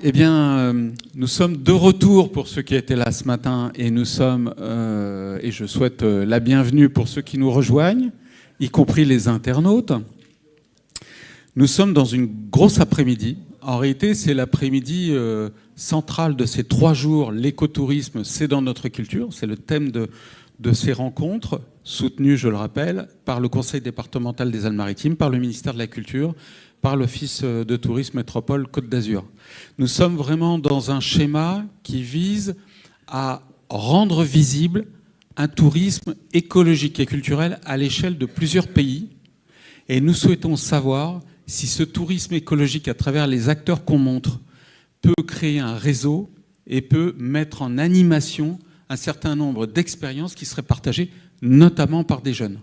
Eh bien, nous sommes de retour pour ceux qui étaient là ce matin et nous sommes, et je souhaite la bienvenue pour ceux qui nous rejoignent, y compris les internautes. Nous sommes dans une grosse après-midi. En réalité, c'est l'après-midi central de ces 3 jours. L'écotourisme, c'est dans notre culture. C'est le thème de ces rencontres, soutenues, je le rappelle, par le Conseil départemental des Alpes-Maritimes, par le ministère de la Culture, par l'Office de tourisme métropole Côte d'Azur. Nous sommes vraiment dans un schéma qui vise à rendre visible un tourisme écologique et culturel à l'échelle de plusieurs pays. Et nous souhaitons savoir si ce tourisme écologique, à travers les acteurs qu'on montre, peut créer un réseau et peut mettre en animation un certain nombre d'expériences qui seraient partagées notamment par des jeunes.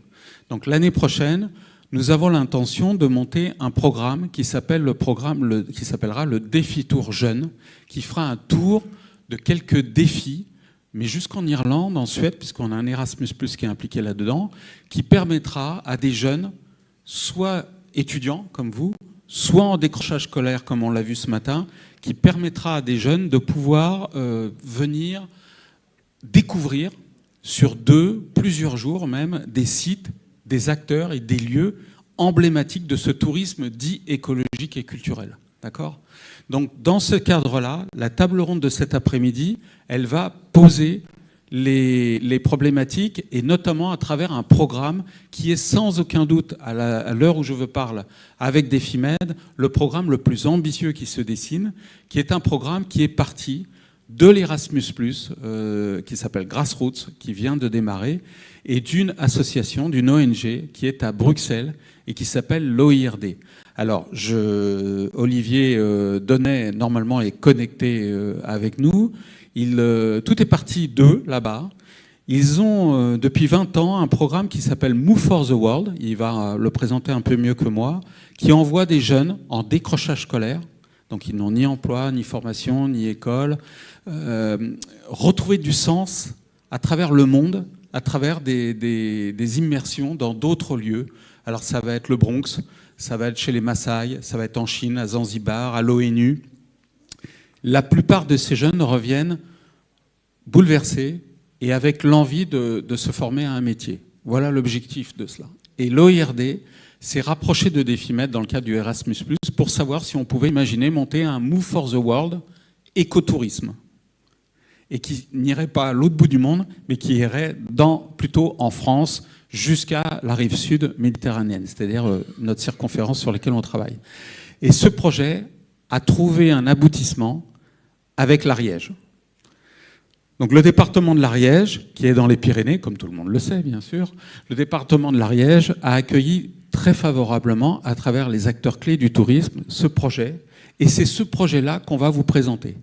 Donc l'année prochaine, nous avons l'intention de monter un programme qui s'appellera le Défi Tour Jeune, qui fera un tour de quelques défis, mais jusqu'en Irlande, en Suède, puisqu'on a un Erasmus+, qui est impliqué là-dedans, qui permettra à des jeunes, soit étudiants comme vous, soit en décrochage scolaire comme on l'a vu ce matin, qui permettra à des jeunes de pouvoir venir découvrir sur plusieurs jours même, des sites, des acteurs et des lieux emblématiques de ce tourisme dit écologique et culturel. D'accord ? Donc, dans ce cadre-là, la table ronde de cet après-midi, elle va poser les problématiques, et notamment à travers un programme qui est sans aucun doute, à l'heure où je vous parle, avec Défimed, le programme le plus ambitieux qui se dessine, qui est un programme qui est parti de l'Erasmus+, qui s'appelle Grassroots, qui vient de démarrer, et d'une association, d'une ONG, qui est à Bruxelles et qui s'appelle l'OIRD. Alors, Olivier Donnet, normalement, est connecté avec nous. Tout est parti d'eux, là-bas. Ils ont, depuis 20 ans, un programme qui s'appelle Move for the World. Il va le présenter un peu mieux que moi, qui envoie des jeunes en décrochage scolaire. Donc, ils n'ont ni emploi, ni formation, ni école. Retrouver du sens à travers le monde, à travers des immersions dans d'autres lieux. Alors, ça va être le Bronx, ça va être chez les Maasai, ça va être en Chine, à Zanzibar, à l'ONU. La plupart de ces jeunes reviennent bouleversés et avec l'envie de se former à un métier. Voilà l'objectif de cela. Et l'OIRD s'est rapproché de Défimed dans le cadre du Erasmus+, pour savoir si on pouvait imaginer monter un Move for the World écotourisme. Et qui n'irait pas à l'autre bout du monde, mais qui irait plutôt en France, jusqu'à la rive sud méditerranéenne, c'est-à-dire notre circonférence sur laquelle on travaille. Et ce projet a trouvé un aboutissement avec l'Ariège. Donc le département de l'Ariège, qui est dans les Pyrénées, comme tout le monde le sait bien sûr, le département de l'Ariège a accueilli très favorablement, à travers les acteurs clés du tourisme, ce projet. Et c'est ce projet-là qu'on va vous présenter.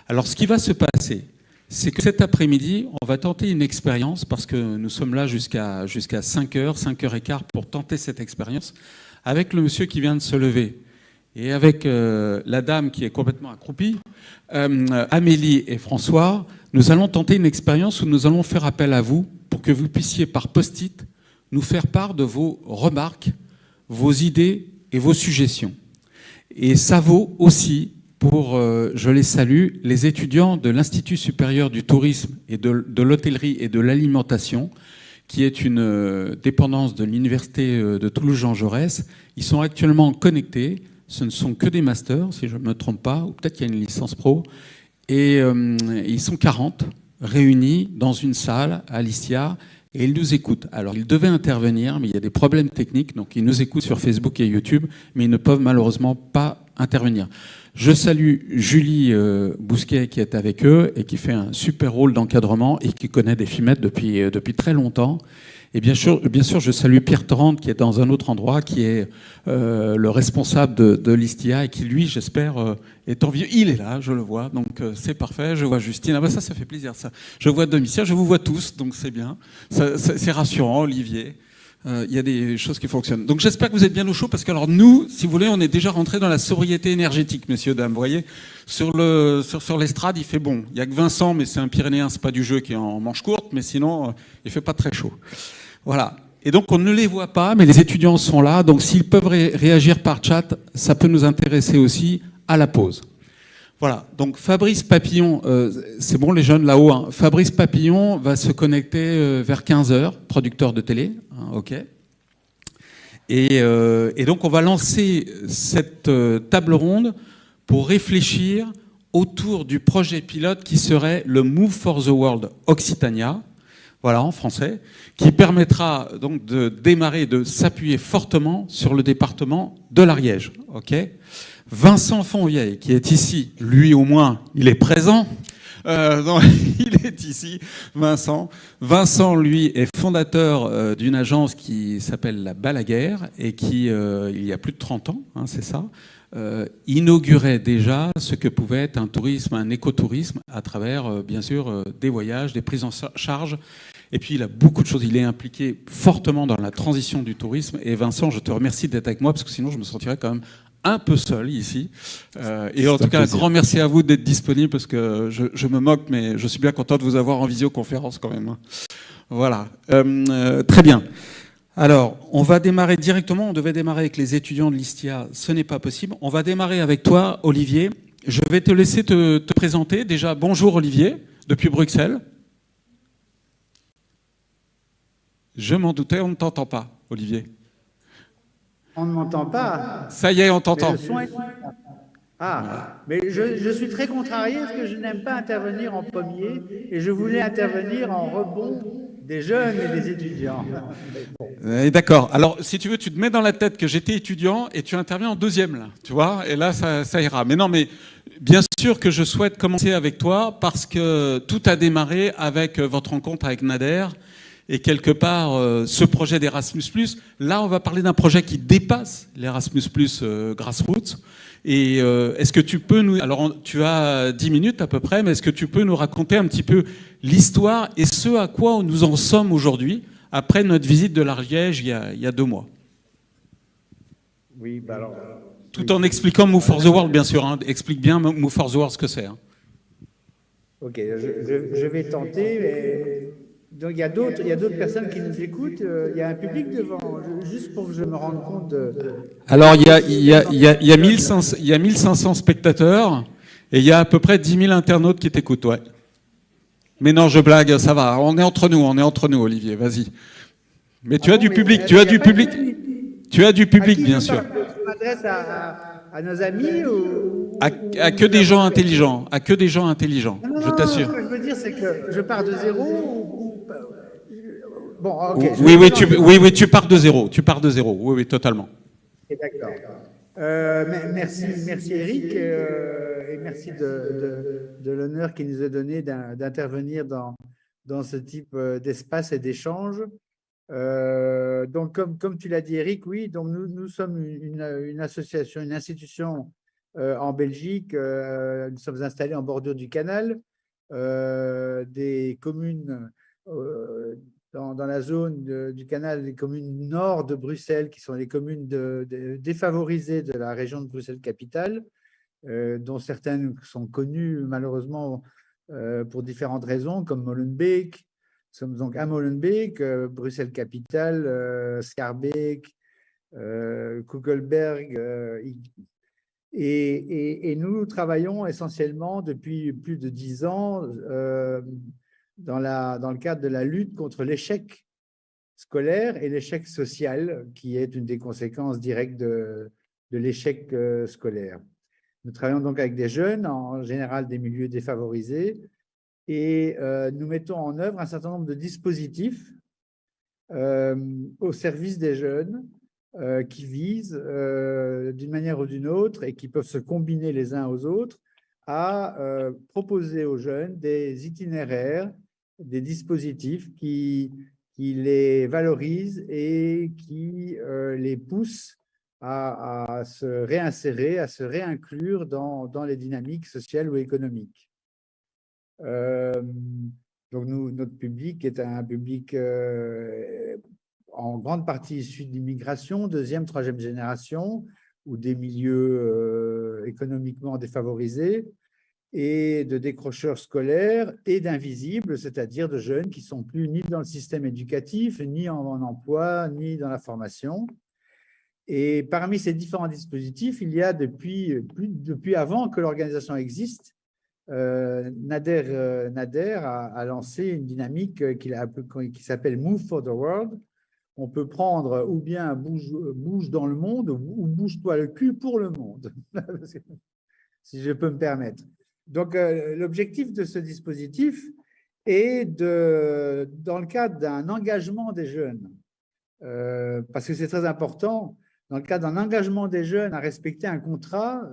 Alors ce qui va se passer, c'est que cet après-midi, on va tenter une expérience, parce que nous sommes là jusqu'à 5h, 5h15 pour tenter cette expérience, avec le monsieur qui vient de se lever. Et avec la dame qui est complètement accroupie, Amélie et François, nous allons tenter une expérience où nous allons faire appel à vous pour que vous puissiez, par post-it, nous faire part de vos remarques, vos idées et vos suggestions. Et ça vaut aussi pour, je les salue, les étudiants de l'Institut supérieur du tourisme et de l'hôtellerie et de l'alimentation, qui est une dépendance de l'Université de Toulouse-Jean Jaurès. Ils sont actuellement connectés. Ce ne sont que des masters, si je ne me trompe pas, ou peut-être qu'il y a une licence pro. Et ils sont 40 réunis dans une salle à l'ISTIA et ils nous écoutent. Alors, ils devaient intervenir, mais il y a des problèmes techniques, donc ils nous écoutent sur Facebook et YouTube, mais ils ne peuvent malheureusement pas intervenir. Je salue Julie Bousquet qui est avec eux et qui fait un super rôle d'encadrement et qui connaît Défimed depuis très longtemps. Et bien sûr, je salue Pierre Torrente qui est dans un autre endroit, qui est le responsable de l'ISTIA et qui, lui, j'espère, est en vie. Il est là, je le vois, donc c'est parfait. Je vois Justine. Ah ben ça fait plaisir, ça. Je vois Domitien, je vous vois tous, donc c'est bien. C'est rassurant, Olivier. Il y a des choses qui fonctionnent. Donc j'espère que vous êtes bien au chaud, parce que alors nous, si vous voulez, on est déjà rentré dans la sobriété énergétique, messieurs, dames. Vous voyez, sur l'estrade, il fait bon. Il n'y a que Vincent, mais c'est un Pyrénéen, c'est pas du jeu, qui est en manche courte, mais sinon, il fait pas très chaud. Voilà. Et donc on ne les voit pas, mais les étudiants sont là. Donc s'ils peuvent réagir par chat, ça peut nous intéresser aussi à la pause. Voilà, donc Fabrice Papillon, c'est bon les jeunes là-haut, hein. Fabrice Papillon va se connecter vers 15 heures, producteur de télé, hein, ok. Et donc on va lancer cette table ronde pour réfléchir autour du projet pilote qui serait le Move for the World Occitania, voilà en français, qui permettra donc de démarrer, de s'appuyer fortement sur le département de l'Ariège, ok. Vincent Fonvieille, qui est ici, lui au moins, il est présent. Donc, il est ici, Vincent. Vincent, lui, est fondateur d'une agence qui s'appelle La Balaguère et qui, il y a plus de 30 ans, hein, c'est ça, inaugurait déjà ce que pouvait être un tourisme, un écotourisme, à travers, bien sûr, des voyages, des prises en charge. Et puis, il a beaucoup de choses. Il est impliqué fortement dans la transition du tourisme. Et Vincent, je te remercie d'être avec moi, parce que sinon, je me sentirais quand même un peu seul ici. Et en tout cas, un grand merci à vous d'être disponible, parce que je me moque, mais je suis bien content de vous avoir en visioconférence quand même. Voilà. Très bien. Alors, on va démarrer directement. On devait démarrer avec les étudiants de l'ISTIA. Ce n'est pas possible. On va démarrer avec toi, Olivier. Je vais te laisser te présenter. Déjà, bonjour Olivier, depuis Bruxelles. Je m'en doutais, on ne t'entend pas, Olivier. On ne m'entend pas. Ça y est, on t'entend. Ah, mais je suis très contrarié parce que je n'aime pas intervenir en premier et je voulais intervenir en rebond des jeunes et des étudiants. D'accord. Alors, si tu veux, tu te mets dans la tête que j'étais étudiant et tu interviens en deuxième, là, tu vois, et là, ça ira. Mais non, mais bien sûr que je souhaite commencer avec toi parce que tout a démarré avec votre rencontre avec Nader. Et quelque part, ce projet d'Erasmus+, là, on va parler d'un projet qui dépasse l'Erasmus+, Grassroots. Et est-ce que tu peux nous... Alors, tu as 10 minutes à peu près, mais est-ce que tu peux nous raconter un petit peu l'histoire et ce à quoi nous en sommes aujourd'hui, après notre visite de l'Ariège il y a 2 mois? Oui, bah alors... Tout en expliquant Move for the World, bien sûr. Hein. Explique bien Move for the World ce que c'est. Hein. Ok, je vais tenter, mais... Donc il y a d'autres personnes qui nous écoutent. Il y a un public devant, juste pour que je me rende compte de... Alors il y a 1500 spectateurs et il y a à peu près 10 000 internautes qui t'écoutent, ouais. Mais non, je blague, ça va. On est entre nous, Olivier. Vas-y. Mais tu as du public, tu as du public, bien sûr. Tu m'adresses à nos amis ou... À que des gens intelligents, Non, je t'assure. Ce que je veux dire, c'est que je pars de zéro ou... Bon, ok. Oui, tu pars de zéro. Oui, totalement. D'accord. Merci Eric, et merci de l'honneur qu'il nous a donné d'intervenir dans ce type d'espace et d'échange. Donc, comme tu l'as dit, Eric, oui, donc nous sommes une association, une institution en Belgique. Nous sommes installés en bordure du canal, des communes dans la zone du canal, les communes nord de Bruxelles, qui sont les communes défavorisées de la région de Bruxelles-Capitale, dont certaines sont connues malheureusement pour différentes raisons, comme Molenbeek. Nous sommes donc à Molenbeek, Bruxelles-Capitale, Schaerbeek, Kugelberg, et nous travaillons essentiellement depuis plus de 10 ans dans le cadre de la lutte contre l'échec scolaire et l'échec social, qui est une des conséquences directes de l'échec scolaire. Nous travaillons donc avec des jeunes, en général des milieux défavorisés, et nous mettons en œuvre un certain nombre de dispositifs au service des jeunes qui visent, d'une manière ou d'une autre, et qui peuvent se combiner les uns aux autres, à proposer aux jeunes des itinéraires, des dispositifs qui les valorisent et qui les poussent à se réinsérer, à se réinclure dans les dynamiques sociales ou économiques. Donc notre public est un public en grande partie issu de l'immigration, deuxième, troisième génération, ou des milieux économiquement défavorisés, et de décrocheurs scolaires et d'invisibles, c'est-à-dire de jeunes qui ne sont plus ni dans le système éducatif, ni en emploi, ni dans la formation. Et parmi ces différents dispositifs, il y a depuis avant que l'organisation existe, Nader a lancé une dynamique qui s'appelle Move for the World. On peut prendre ou bien bouge dans le monde ou bouge-toi le cul pour le monde, si je peux me permettre. Donc, l'objectif de ce dispositif est dans le cadre d'un engagement des jeunes, parce que c'est très important, dans le cadre d'un engagement des jeunes à respecter un contrat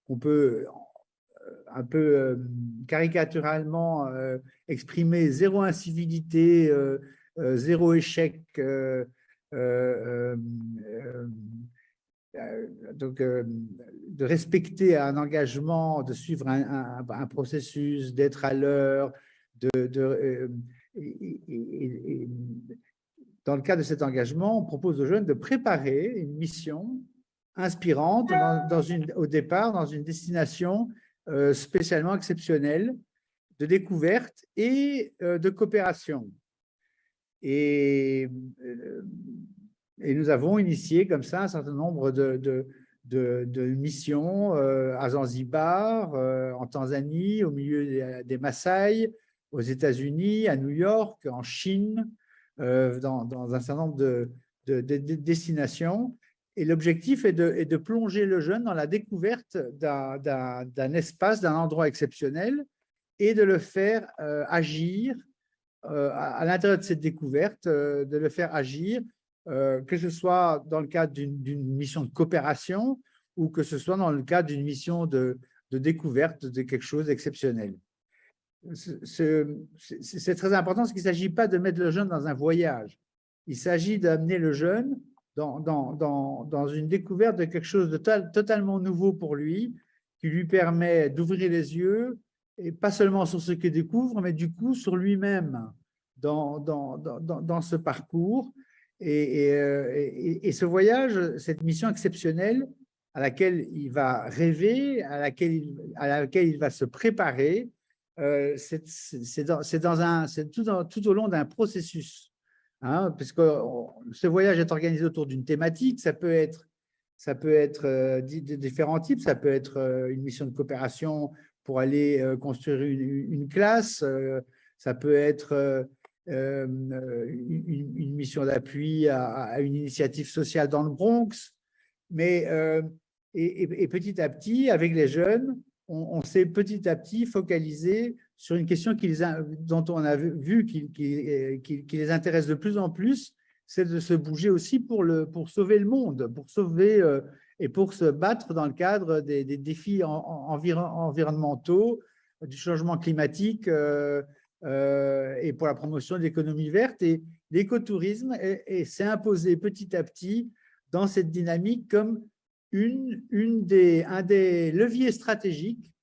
qu'on peut un peu caricaturalement exprimer, zéro incivilité, zéro échec, donc de respecter un engagement, de suivre un processus, d'être à l'heure, dans le cadre de cet engagement, on propose aux jeunes de préparer une mission inspirante au départ dans une destination spécialement exceptionnelle de découverte et de coopération. Et nous avons initié comme ça un certain nombre de missions à Zanzibar, en Tanzanie, au milieu des Maasai, aux États-Unis, à New York, en Chine, dans un certain nombre de destinations. Et l'objectif est de plonger le jeune dans la découverte d'un espace, d'un endroit exceptionnel et de le faire agir à l'intérieur de cette découverte, de le faire agir, que ce soit dans le cadre d'une mission de coopération ou que ce soit dans le cadre d'une mission de découverte de quelque chose d'exceptionnel. C'est très important parce qu'il ne s'agit pas de mettre le jeune dans un voyage. Il s'agit d'amener le jeune dans une découverte de quelque chose de totalement nouveau pour lui, qui lui permet d'ouvrir les yeux, et pas seulement sur ce qu'il découvre, mais du coup sur lui-même dans ce parcours. Et ce voyage, cette mission exceptionnelle à laquelle il va rêver, à laquelle il va se préparer, c'est tout au long d'un processus. Puisque ce voyage est organisé autour d'une thématique, ça peut être de différents types, ça peut être une mission de coopération pour aller construire une classe, ça peut être une mission d'appui à une initiative sociale dans le Bronx, mais et petit à petit, avec les jeunes, on s'est petit à petit focalisé sur une question dont on a vu qui les intéresse de plus en plus, c'est de se bouger aussi pour sauver le monde, pour sauver et pour se battre dans le cadre des défis environnementaux, du changement climatique et pour la promotion de l'économie verte. Et l'écotourisme s'est imposé petit à petit dans cette dynamique comme un des leviers stratégiques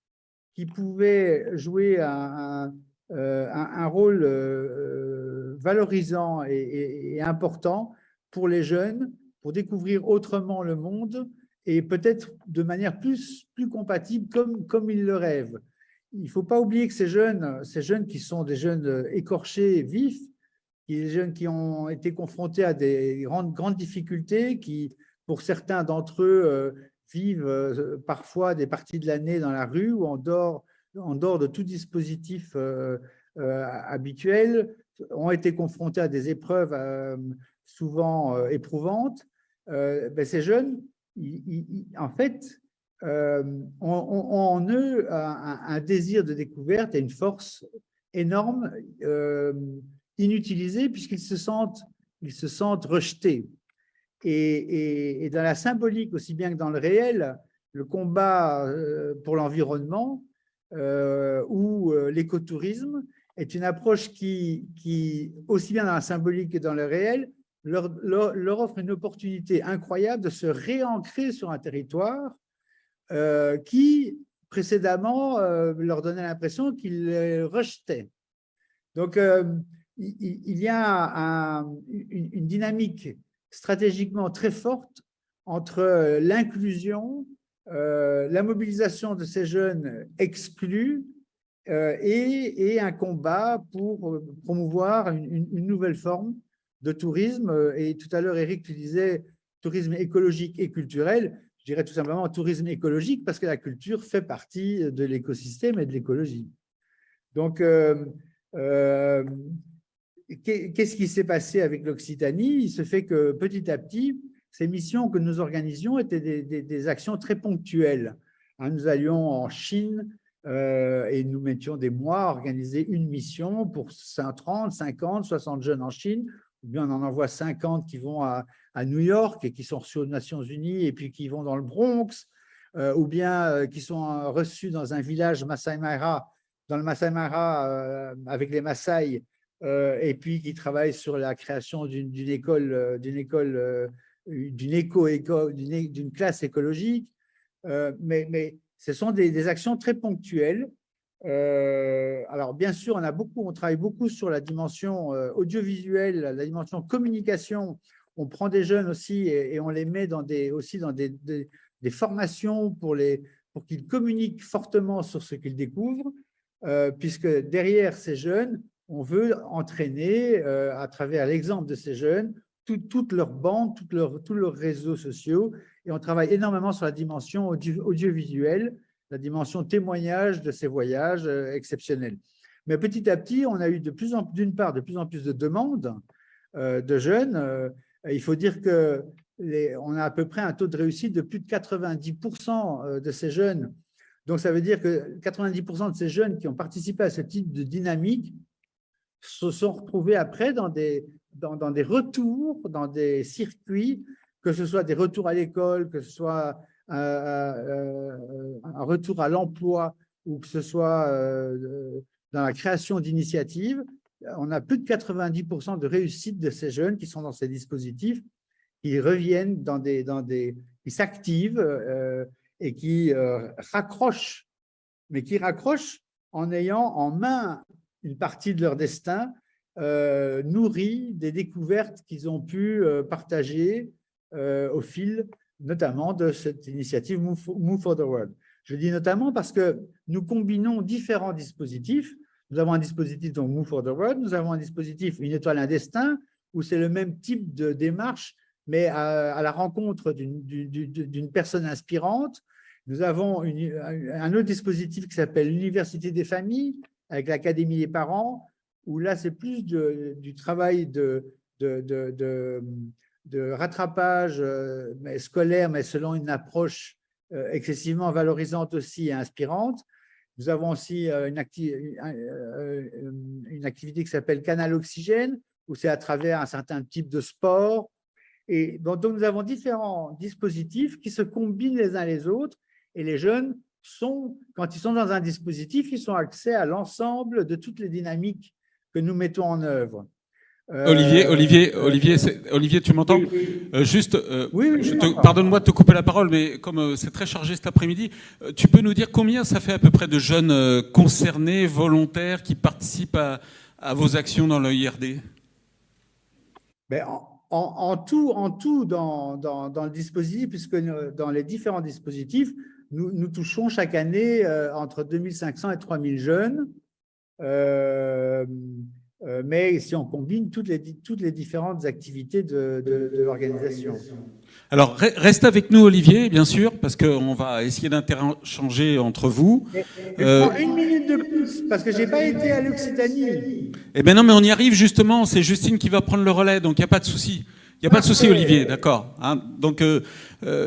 qui pouvait jouer un rôle valorisant et important pour les jeunes, pour découvrir autrement le monde et peut-être de manière plus compatible comme ils le rêvent. Il ne faut pas oublier que ces jeunes qui sont des jeunes écorchés, vifs, des jeunes qui ont été confrontés à des grandes difficultés, qui, pour certains d'entre eux, vivent parfois des parties de l'année dans la rue ou en dehors de tout dispositif habituel, ont été confrontés à des épreuves souvent éprouvantes. Ces jeunes, en fait, ont en eux un désir de découverte et une force énorme, inutilisée, puisqu'ils se sentent rejetés. Et dans la symbolique, aussi bien que dans le réel, le combat pour l'environnement ou l'écotourisme est une approche qui, aussi bien dans la symbolique que dans le réel, leur offre une opportunité incroyable de se réancrer sur un territoire qui, précédemment, leur donnait l'impression qu'ils les rejetaient. Donc, il y a une dynamique stratégiquement très forte entre l'inclusion, la mobilisation de ces jeunes exclus et un combat pour promouvoir une nouvelle forme de tourisme. Et tout à l'heure, Eric, tu disais, tourisme écologique et culturel. Je dirais tout simplement tourisme écologique parce que la culture fait partie de l'écosystème et de l'écologie. Donc, qu'est-ce qui s'est passé avec l'Occitanie? Il se fait que petit à petit, ces missions que nous organisions étaient des actions très ponctuelles. Nous allions en Chine et nous mettions des mois à organiser une mission pour 30, 50, 60 jeunes en Chine, ou bien on en envoie 50 qui vont à New York et qui sont reçus aux Nations Unies et puis qui vont dans le Bronx, ou bien qui sont reçus dans un village Masai Mara, dans le Masai Mara avec les Maasai, et puis qui travaillent sur la création d'une école, d'une classe écologique. Mais ce sont des actions très ponctuelles. Alors, bien sûr, on travaille beaucoup sur la dimension audiovisuelle, la dimension communication. On prend des jeunes aussi et on les met aussi dans des formations pour qu'ils communiquent fortement sur ce qu'ils découvrent, puisque derrière ces jeunes, on veut entraîner, à travers l'exemple de ces jeunes, toutes leurs bandes, tous leurs réseaux sociaux. Et on travaille énormément sur la dimension audiovisuelle, la dimension témoignage de ces voyages exceptionnels. Mais petit à petit, on a eu d'une part de plus en plus de demandes de jeunes. Il faut dire qu'on a à peu près un taux de réussite de plus de 90% de ces jeunes. Donc, ça veut dire que 90% de ces jeunes qui ont participé à ce type de dynamique se sont retrouvés après dans des retours, dans des circuits, que ce soit des retours à l'école, que ce soit un retour à l'emploi ou que ce soit dans la création d'initiatives. On a plus de 90% de réussite de ces jeunes qui sont dans ces dispositifs, qui reviennent qui s'activent et qui raccrochent, mais qui raccrochent en ayant en main une partie de leur destin, nourri des découvertes qu'ils ont pu partager au fil notamment de cette initiative Move for the World. Je dis notamment parce que nous combinons différents dispositifs. Nous avons un dispositif, donc Move for the World, nous avons un dispositif Une étoile, un destin, où c'est le même type de démarche, mais à la rencontre d'une personne inspirante. Nous avons un autre dispositif qui s'appelle l'Université des familles, avec l'Académie des parents, où là, c'est plus du travail de rattrapage scolaire, mais selon une approche excessivement valorisante aussi et inspirante. Nous avons aussi une activité qui s'appelle Canal Oxygène, où c'est à travers un certain type de sport. Et donc, nous avons différents dispositifs qui se combinent les uns les autres, et les jeunes quand ils sont dans un dispositif, ils ont accès à l'ensemble de toutes les dynamiques que nous mettons en œuvre. Olivier, tu m'entends? Juste, pardonne-moi de te couper la parole, mais comme c'est très chargé cet après-midi, tu peux nous dire combien ça fait à peu près de jeunes concernés, volontaires, qui participent à vos actions dans l'EIRD? En tout dans le dispositif, puisque dans les différents dispositifs, nous touchons chaque année entre 2500 et 3000 jeunes, mais si on combine toutes les différentes activités de l'organisation. Alors, reste avec nous, Olivier, bien sûr, parce qu'on va essayer d'interchanger entre vous. Je prends une minute de plus, parce que je n'ai pas été à l'Occitanie. Eh bien non, mais on y arrive justement, c'est Justine qui va prendre le relais, donc il n'y a pas de souci. Il n'y a pas de souci, Olivier, d'accord. Donc,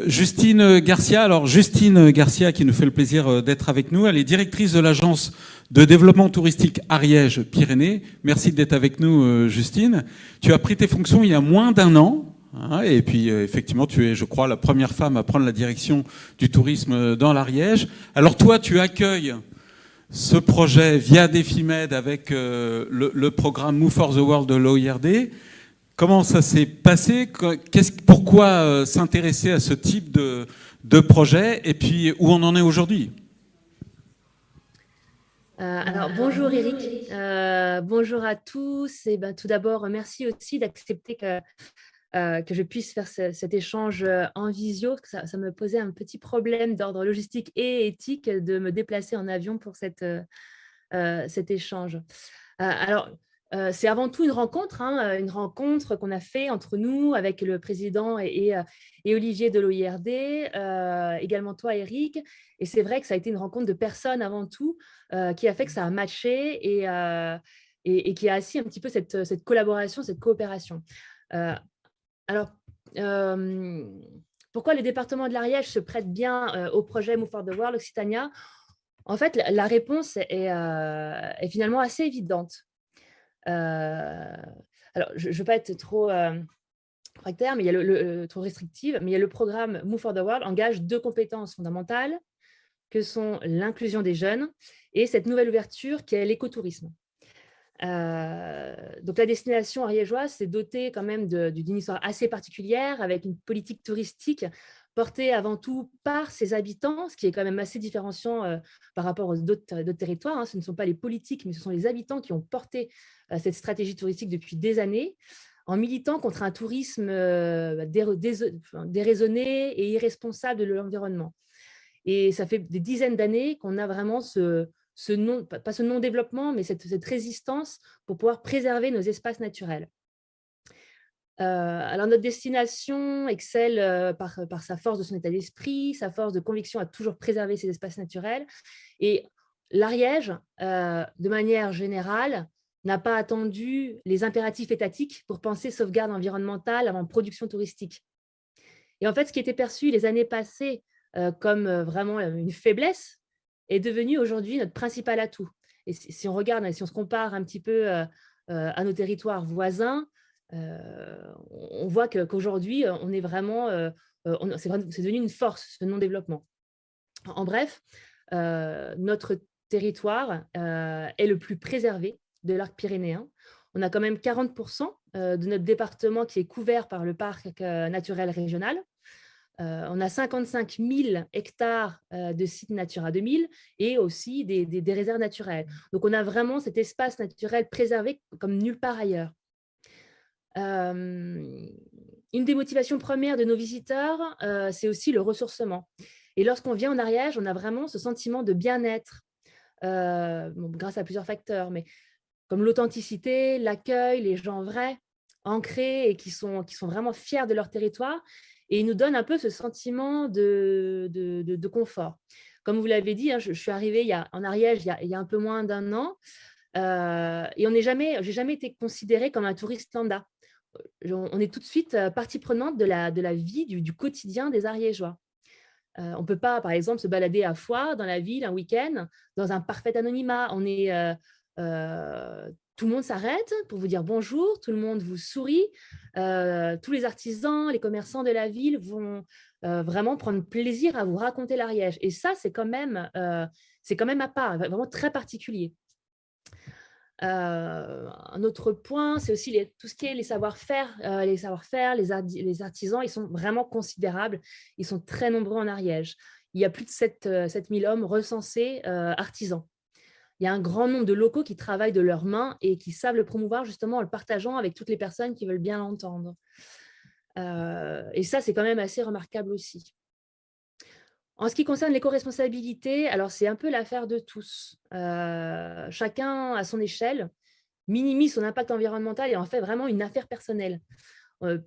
Justine Garcia. Alors, Justine Garcia, qui nous fait le plaisir d'être avec nous, elle est directrice de l'agence de développement touristique Ariège-Pyrénées. Merci d'être avec nous, Justine. Tu as pris tes fonctions il y a moins d'1 an. Et puis, effectivement, tu es, je crois, la première femme à prendre la direction du tourisme dans l'Ariège. Alors, toi, tu accueilles ce projet via Defimed avec le programme Move for the World de l'OIRD. Comment ça s'est passé? Pourquoi s'intéresser à ce type de projet? Et puis, où on en est aujourd'hui? Alors, bonjour Eric, bonjour à tous. Et tout d'abord, merci aussi d'accepter que je puisse faire cet échange en visio. Ça me posait un petit problème d'ordre logistique et éthique de me déplacer en avion pour cet échange. Alors, C'est avant tout une rencontre qu'on a fait entre nous avec le président et Olivier de l'OIRD, également toi, Eric. Et c'est vrai que ça a été une rencontre de personnes avant tout qui a fait que ça a matché et qui a assis un petit peu cette collaboration, cette coopération. Alors, pourquoi les départements de l'Ariège se prêtent bien au projet Move for the World Occitania? En fait, la réponse est finalement assez évidente. Alors, je ne veux pas être trop fractaire, mais il y a trop restrictive, mais il y a le programme Move for the World engage 2 compétences fondamentales que sont l'inclusion des jeunes et cette nouvelle ouverture qui est l'écotourisme. Donc la destination ariégeoise s'est dotée quand même d'une histoire assez particulière avec une politique touristique portée avant tout par ses habitants, ce qui est quand même assez différenciant par rapport aux d'autres territoires. Hein. Ce ne sont pas les politiques, mais ce sont les habitants qui ont porté cette stratégie touristique depuis des années, en militant contre un tourisme déraisonné et irresponsable de l'environnement. Et ça fait des dizaines d'années qu'on a vraiment pas ce non-développement, mais cette résistance pour pouvoir préserver nos espaces naturels. Alors, notre destination excelle par sa force de son état d'esprit, sa force de conviction à toujours préserver ces espaces naturels. Et l'Ariège, de manière générale, n'a pas attendu les impératifs étatiques pour penser sauvegarde environnementale avant production touristique. Et en fait, ce qui était perçu les années passées comme vraiment une faiblesse est devenu aujourd'hui notre principal atout. Et si on regarde, si on se compare un petit peu à nos territoires voisins, on voit qu'aujourd'hui, on est vraiment, c'est devenu une force, ce non-développement. En bref, notre territoire est le plus préservé de l'arc pyrénéen. On a quand même 40% de notre département qui est couvert par le parc naturel régional. On a 55 000 hectares de sites Natura 2000 et aussi des réserves naturelles. Donc, on a vraiment cet espace naturel préservé comme nulle part ailleurs. Une des motivations premières de nos visiteurs, c'est aussi le ressourcement. Et lorsqu'on vient en Ariège, on a vraiment ce sentiment de bien-être, grâce à plusieurs facteurs, mais comme l'authenticité, l'accueil, les gens vrais, ancrés et qui sont vraiment fiers de leur territoire. Et ils nous donnent un peu ce sentiment de confort. Comme vous l'avez dit, hein, je suis arrivée en Ariège il y a un peu moins d'1 an et j'ai jamais été considérée comme un touriste lambda. On est tout de suite partie prenante de la vie, du quotidien des Ariégeois. On ne peut pas, par exemple, se balader à Foix, dans la ville, un week-end, dans un parfait anonymat. Tout le monde s'arrête pour vous dire bonjour, tout le monde vous sourit. Tous les artisans, les commerçants de la ville vont vraiment prendre plaisir à vous raconter l'Ariège. Et ça, c'est quand même à part, vraiment très particulier. Un autre point, c'est aussi tout ce qui est les savoir-faire. Les artisans, ils sont vraiment considérables. Ils sont très nombreux en Ariège. Il y a plus de 7 000 hommes recensés artisans. Il y a un grand nombre de locaux qui travaillent de leurs mains et qui savent le promouvoir justement en le partageant avec toutes les personnes qui veulent bien l'entendre. Et ça, c'est quand même assez remarquable aussi. En ce qui concerne l'éco-responsabilité, alors c'est un peu l'affaire de tous. Chacun, à son échelle, minimise son impact environnemental et en fait vraiment une affaire personnelle. Il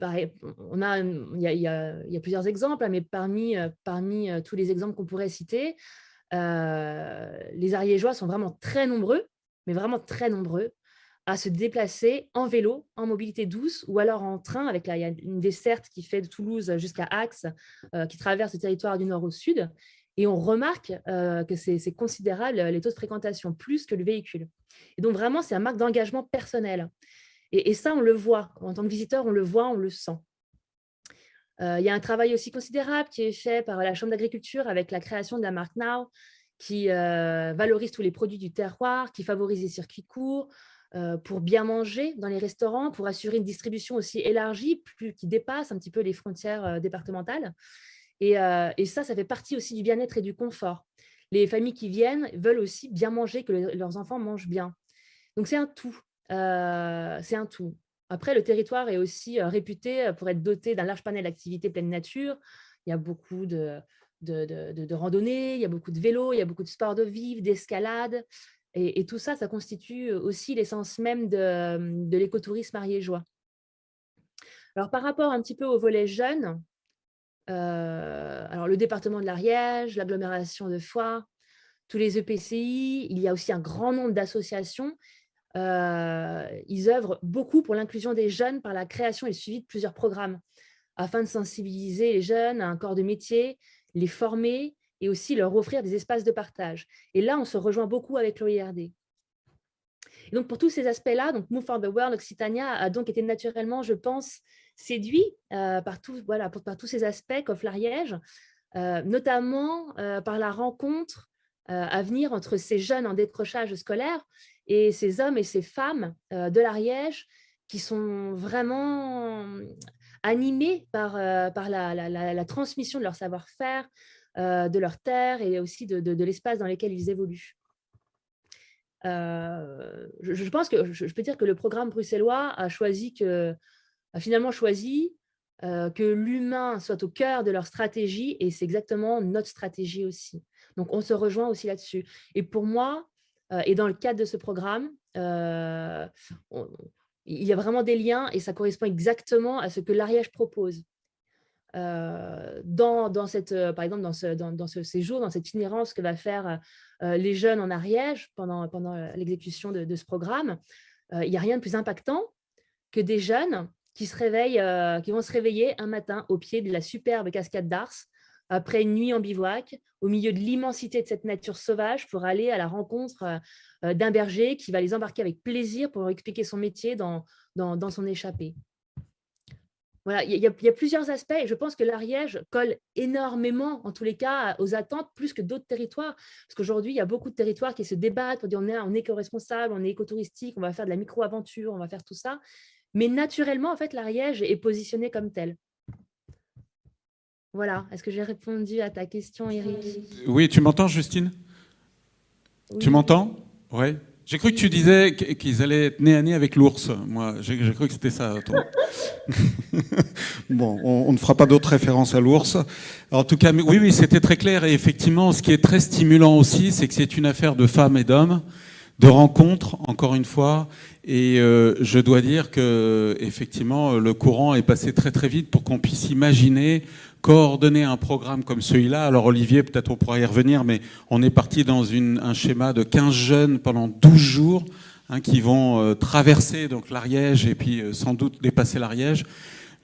y a plusieurs exemples, mais parmi tous les exemples qu'on pourrait citer, les Ariégeois sont vraiment très nombreux, mais vraiment très nombreux, à se déplacer en vélo, en mobilité douce ou alors en train. Il y a une desserte qui fait de Toulouse jusqu'à Axe, qui traverse le territoire du nord au sud. Et on remarque que c'est considérable les taux de fréquentation, plus que le véhicule. Et donc vraiment, c'est un marque d'engagement personnel. Et ça, on le voit. En tant que visiteur, on le voit, on le sent. Il y a un travail aussi considérable qui est fait par la Chambre d'agriculture avec la création de la marque Now, qui valorise tous les produits du terroir, qui favorise les circuits courts, pour bien manger dans les restaurants, pour assurer une distribution aussi élargie, qui dépasse un petit peu les frontières départementales. Et ça fait partie aussi du bien-être et du confort. Les familles qui viennent veulent aussi bien manger, que leurs enfants mangent bien. Donc, c'est un tout. Après, le territoire est aussi réputé pour être doté d'un large panel d'activités pleine nature. Il y a beaucoup de randonnées, il y a beaucoup de vélos, il y a beaucoup de sports de vivre, d'escalade. Et tout ça, ça constitue aussi l'essence même de l'écotourisme ariégeois. Alors, par rapport un petit peu au volet jeunes, alors le département de l'Ariège, l'agglomération de Foix, tous les EPCI, il y a aussi un grand nombre d'associations. Ils œuvrent beaucoup pour l'inclusion des jeunes par la création et le suivi de plusieurs programmes afin de sensibiliser les jeunes à un corps de métier, les former et aussi leur offrir des espaces de partage. Et là, on se rejoint beaucoup avec l'OIRD. Et donc, pour tous ces aspects-là, donc Move for the World Occitania a donc été naturellement, je pense, séduit par tous ces aspects qu'offre l'Ariège, notamment par la rencontre à venir entre ces jeunes en décrochage scolaire et ces hommes et ces femmes de l'Ariège qui sont vraiment animés par la transmission de leur savoir-faire, de leur terre et aussi de l'espace dans lequel ils évoluent. Je pense que je peux dire que le programme bruxellois a finalement choisi que l'humain soit au cœur de leur stratégie, et c'est exactement notre stratégie aussi. Donc, on se rejoint aussi là-dessus. Et pour moi, et dans le cadre de ce programme, il y a vraiment des liens et ça correspond exactement à ce que l'Ariège propose. Par exemple, dans ce séjour, dans cette itinérance que va faire les jeunes en Ariège pendant l'exécution de ce programme, il n'y a rien de plus impactant que des jeunes qui vont se réveiller un matin au pied de la superbe cascade d'Ars, après une nuit en bivouac, au milieu de l'immensité de cette nature sauvage, pour aller à la rencontre d'un berger qui va les embarquer avec plaisir pour leur expliquer son métier dans son échappée. Voilà, il y a plusieurs aspects et je pense que l'Ariège colle énormément, en tous les cas, aux attentes plus que d'autres territoires. Parce qu'aujourd'hui, il y a beaucoup de territoires qui se débattent pour dire on est éco-responsable, on est écotouristique, on va faire de la micro-aventure, on va faire tout ça. Mais naturellement, en fait, l'Ariège est positionné comme tel. Voilà, est-ce que j'ai répondu à ta question, Eric? Oui, tu m'entends, Justine? Oui. Tu m'entends? Oui. J'ai cru que tu disais qu'ils allaient être nez à nez avec l'ours. Moi, j'ai cru que c'était ça. Bon, on ne fera pas d'autres références à l'ours. En tout cas, oui, c'était très clair. Et effectivement, ce qui est très stimulant aussi, c'est que c'est une affaire de femmes et d'hommes, de rencontres, encore une fois. Et je dois dire que effectivement, le courant est passé très très vite pour qu'on puisse imaginer coordonner un programme comme celui-là. Alors Olivier, peut-être on pourra y revenir, mais on est parti dans un schéma de 15 jeunes pendant 12 jours qui vont traverser donc l'Ariège et puis sans doute dépasser l'Ariège.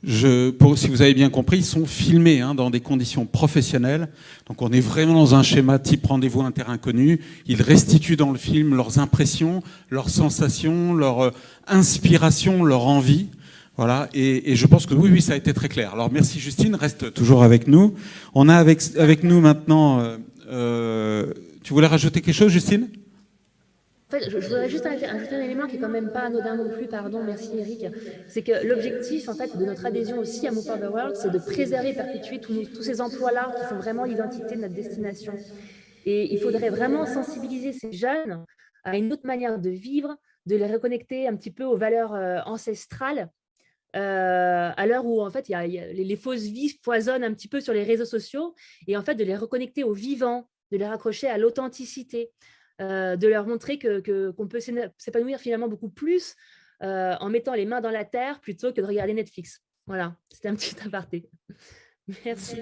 Si vous avez bien compris, ils sont filmés dans des conditions professionnelles. Donc on est vraiment dans un schéma type rendez-vous un terrain connu. Ils restituent dans le film leurs impressions, leurs sensations, leur inspiration, leur envie. Voilà, et je pense que oui, ça a été très clair. Alors merci Justine, reste toujours avec nous. On a avec nous maintenant... tu voulais rajouter quelque chose, Justine ? En fait, je voudrais juste ajouter un élément qui est quand même pas anodin non plus, pardon, merci Eric. C'est que l'objectif en fait de notre adhésion aussi à Move for the World, c'est de préserver et perpétuer tous ces emplois-là qui font vraiment l'identité de notre destination. Et il faudrait vraiment sensibiliser ces jeunes à une autre manière de vivre, de les reconnecter un petit peu aux valeurs ancestrales. À l'heure où en fait les fausses vies foisonnent un petit peu sur les réseaux sociaux, et en fait de les reconnecter au vivant, de les raccrocher à l'authenticité, de leur montrer qu'on peut s'épanouir finalement beaucoup plus en mettant les mains dans la terre plutôt que de regarder Netflix. Voilà, c'était un petit aparté. Merci.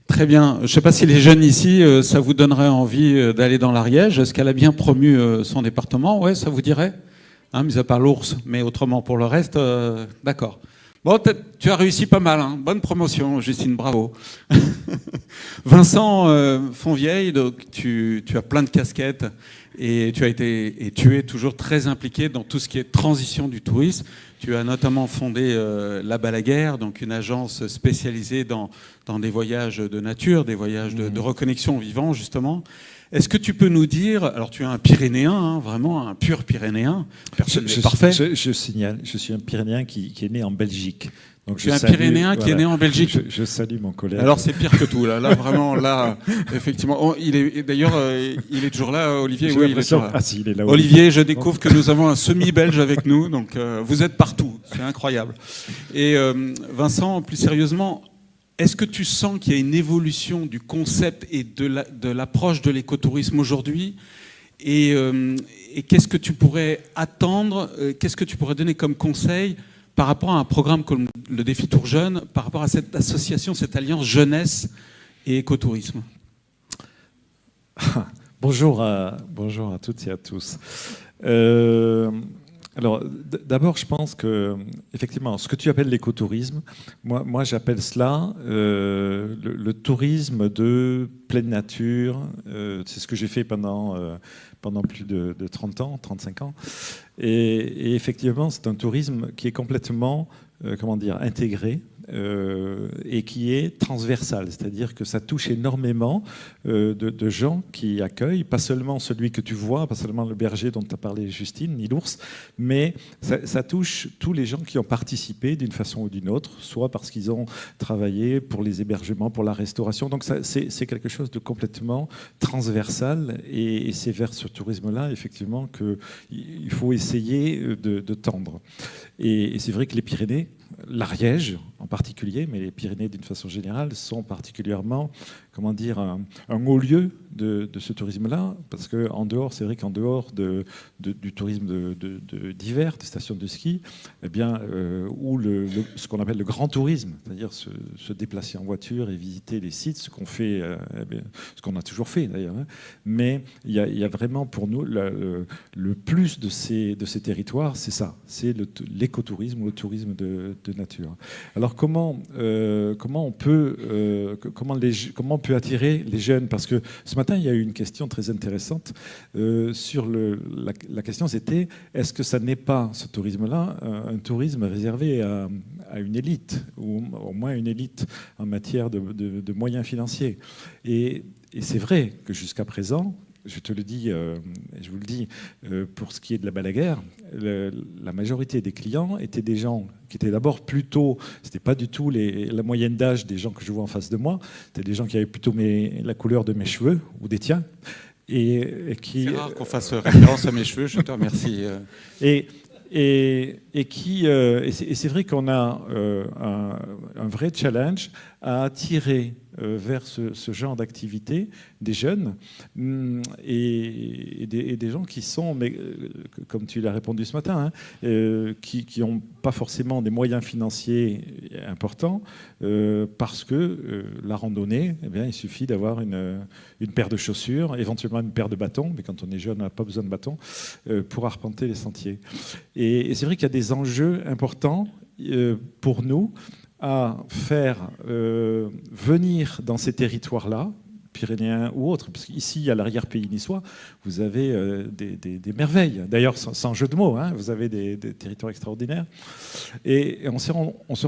Très bien. Je ne sais pas si les jeunes ici, ça vous donnerait envie d'aller dans l'Ariège. Est-ce qu'elle a bien promu son département? Ouais, ça vous dirait? Mis à part l'ours, mais autrement pour le reste, d'accord. Bon, tu as réussi pas mal, bonne promotion, Justine, bravo. Vincent Fonvieille, donc tu as plein de casquettes et tu es toujours très impliqué dans tout ce qui est transition du tourisme. Tu as notamment fondé La Balaguère, donc une agence spécialisée dans des voyages de nature, des voyages de reconnexion au vivant, justement. Est-ce que tu peux nous dire, alors tu es un Pyrénéen, vraiment un pur Pyrénéen, personne n'est parfait. Je signale, je suis un Pyrénéen qui est né en Belgique. Donc tu es un Pyrénéen qui est né en Belgique. Je salue mon collègue. Alors c'est pire que tout, là vraiment, là, effectivement. D'ailleurs, il est toujours là, Olivier. Oui, il est toujours là. Ah si, il est là. Olivier, je découvre que nous avons un semi-belge avec nous, donc vous êtes partout, c'est incroyable. Et Vincent, plus sérieusement, est-ce que tu sens qu'il y a une évolution du concept et de l'approche de l'écotourisme aujourd'hui? Et qu'est-ce que tu pourrais attendre, qu'est-ce que tu pourrais donner comme conseil par rapport à un programme comme le Défi Tour Jeune, par rapport à cette association, cette alliance jeunesse et écotourisme? Bonjour à toutes et à tous. Alors, d'abord, je pense que, effectivement, ce que tu appelles l'écotourisme, moi j'appelle cela le tourisme de pleine nature. C'est ce que j'ai fait pendant plus de 30 ans, 35 ans. Et effectivement, c'est un tourisme qui est complètement, intégré. Et qui est transversal, c'est-à-dire que ça touche énormément de gens qui accueillent, pas seulement celui que tu vois, pas seulement le berger dont tu as parlé Justine, ni l'ours, mais ça touche tous les gens qui ont participé d'une façon ou d'une autre, soit parce qu'ils ont travaillé pour les hébergements, pour la restauration. Donc c'est quelque chose de complètement transversal, et c'est vers ce tourisme-là, effectivement, qu'il faut essayer de tendre. Et c'est vrai que les Pyrénées, l'Ariège en particulier, mais les Pyrénées d'une façon générale, sont particulièrement, un haut lieu de ce tourisme-là, parce qu'en dehors, c'est vrai qu'en dehors du tourisme d'hiver, de stations de ski, eh bien, ou ce qu'on appelle le grand tourisme, c'est-à-dire se déplacer en voiture et visiter les sites, ce qu'on fait, ce qu'on a toujours fait d'ailleurs, hein. Mais il y a vraiment pour nous le plus de ces territoires, c'est ça, c'est l'écotourisme ou le tourisme de nature. Alors comment on peut attirer les jeunes? Parce que ce matin, il y a eu une question très intéressante sur la question, c'était est-ce que ça n'est pas, ce tourisme-là, un tourisme réservé à une élite, ou au moins une élite en matière de moyens financiers. Et c'est vrai que jusqu'à présent, je te le dis, je vous le dis, pour ce qui est de la Balaguère, la majorité des clients étaient des gens qui étaient d'abord plutôt, c'était pas du tout la moyenne d'âge des gens que je vois en face de moi, c'était des gens qui avaient plutôt la couleur de mes cheveux ou des tiens. Et qui... C'est rare qu'on fasse référence à mes cheveux, je te remercie. Et c'est vrai qu'on a un vrai challenge à attirer vers ce genre d'activité des jeunes et des gens qui sont, mais comme tu l'as répondu ce matin, hein, qui n'ont pas forcément des moyens financiers importants parce que la randonnée, eh bien, il suffit d'avoir une paire de chaussures, éventuellement une paire de bâtons, mais quand on est jeune, on n'a pas besoin de bâtons pour arpenter les sentiers. Et c'est vrai qu'il y a des enjeux importants pour nous à faire venir dans ces territoires-là, pyrénéens ou autres, parce qu'ici, à l'arrière-pays niçois, vous avez des merveilles. D'ailleurs, sans jeu de mots, hein, vous avez des territoires extraordinaires. Et on se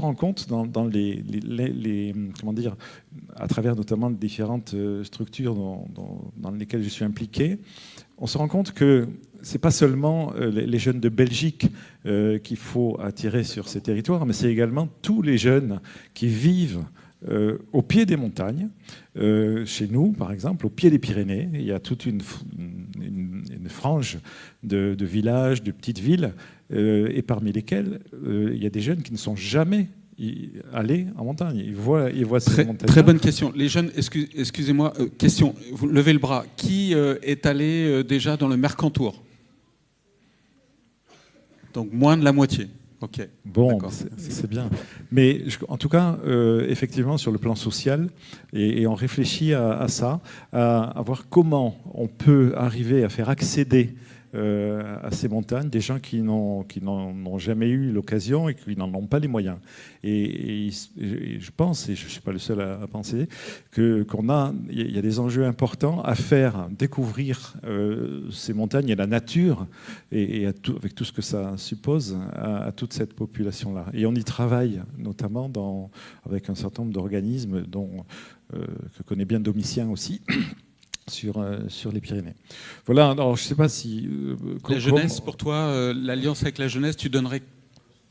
rend compte dans les comment dire, à travers notamment les différentes structures dans lesquelles je suis impliqué, on se rend compte que ce n'est pas seulement les jeunes de Belgique qu'il faut attirer sur ces territoires, mais c'est également tous les jeunes qui vivent au pied des montagnes. Chez nous, par exemple, au pied des Pyrénées, il y a toute une frange de villages, de petites villes, et parmi lesquels il y a des jeunes qui ne sont jamais allés en montagne. Ils voient ces montagnes. Très bonne question. Les jeunes, excusez-moi, question, vous levez le bras. Qui est allé déjà dans le Mercantour? Donc moins de la moitié. Ok. Bon, c'est bien. Mais en tout cas, effectivement, sur le plan social, et on réfléchit à ça, à voir comment on peut arriver à faire accéder à ces montagnes des gens qui n'en ont jamais eu l'occasion et qui n'en ont pas les moyens. Et je pense, et je ne suis pas le seul à penser, qu'il y a des enjeux importants à faire découvrir ces montagnes et la nature, et avec tout ce que ça suppose à toute cette population-là. Et on y travaille notamment avec un certain nombre d'organismes que connaît bien Domitien aussi, sur les Pyrénées. Voilà, alors je ne sais pas si... la jeunesse, pour toi, l'alliance avec la jeunesse, tu donnerais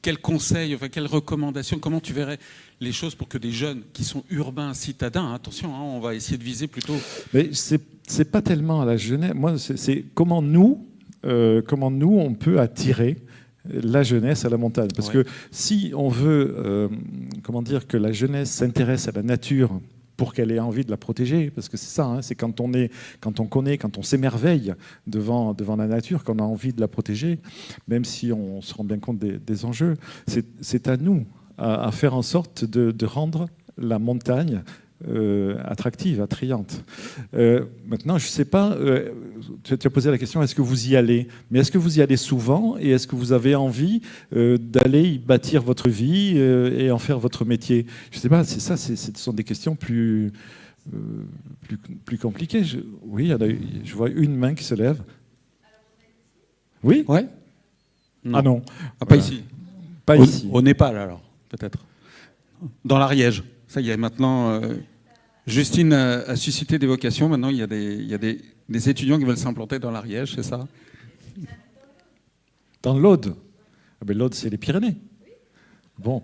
quels conseils, enfin, quelles recommandations, comment tu verrais les choses pour que des jeunes qui sont urbains, citadins, attention, hein, on va essayer de viser plutôt... Mais c'est pas tellement à la jeunesse, moi c'est comment nous, on peut attirer la jeunesse à la montagne. Parce que si on veut que la jeunesse s'intéresse à la nature pour qu'elle ait envie de la protéger, parce que c'est ça, hein, c'est quand on s'émerveille devant la nature, qu'on a envie de la protéger, même si on se rend bien compte des enjeux. C'est à nous à faire en sorte de rendre la montagne attractive, attrayante. Maintenant, je ne sais pas, tu as posé la question, est-ce que vous y allez? Mais est-ce que vous y allez souvent et est-ce que vous avez envie d'aller y bâtir votre vie et en faire votre métier? Je ne sais pas, c'est ça, ce sont des questions plus compliquées. Oui, je vois une main qui se lève. Oui? Ouais. Ah non. Ah, pas ici. Pas ici. Au Népal, alors, peut-être. Dans l'Ariège. Ça y est, maintenant, Justine a suscité des vocations. Maintenant, il y a des étudiants qui veulent s'implanter dans l'Ariège, c'est ça? Dans l'Aude. Ah ben, l'Aude, c'est les Pyrénées. Bon,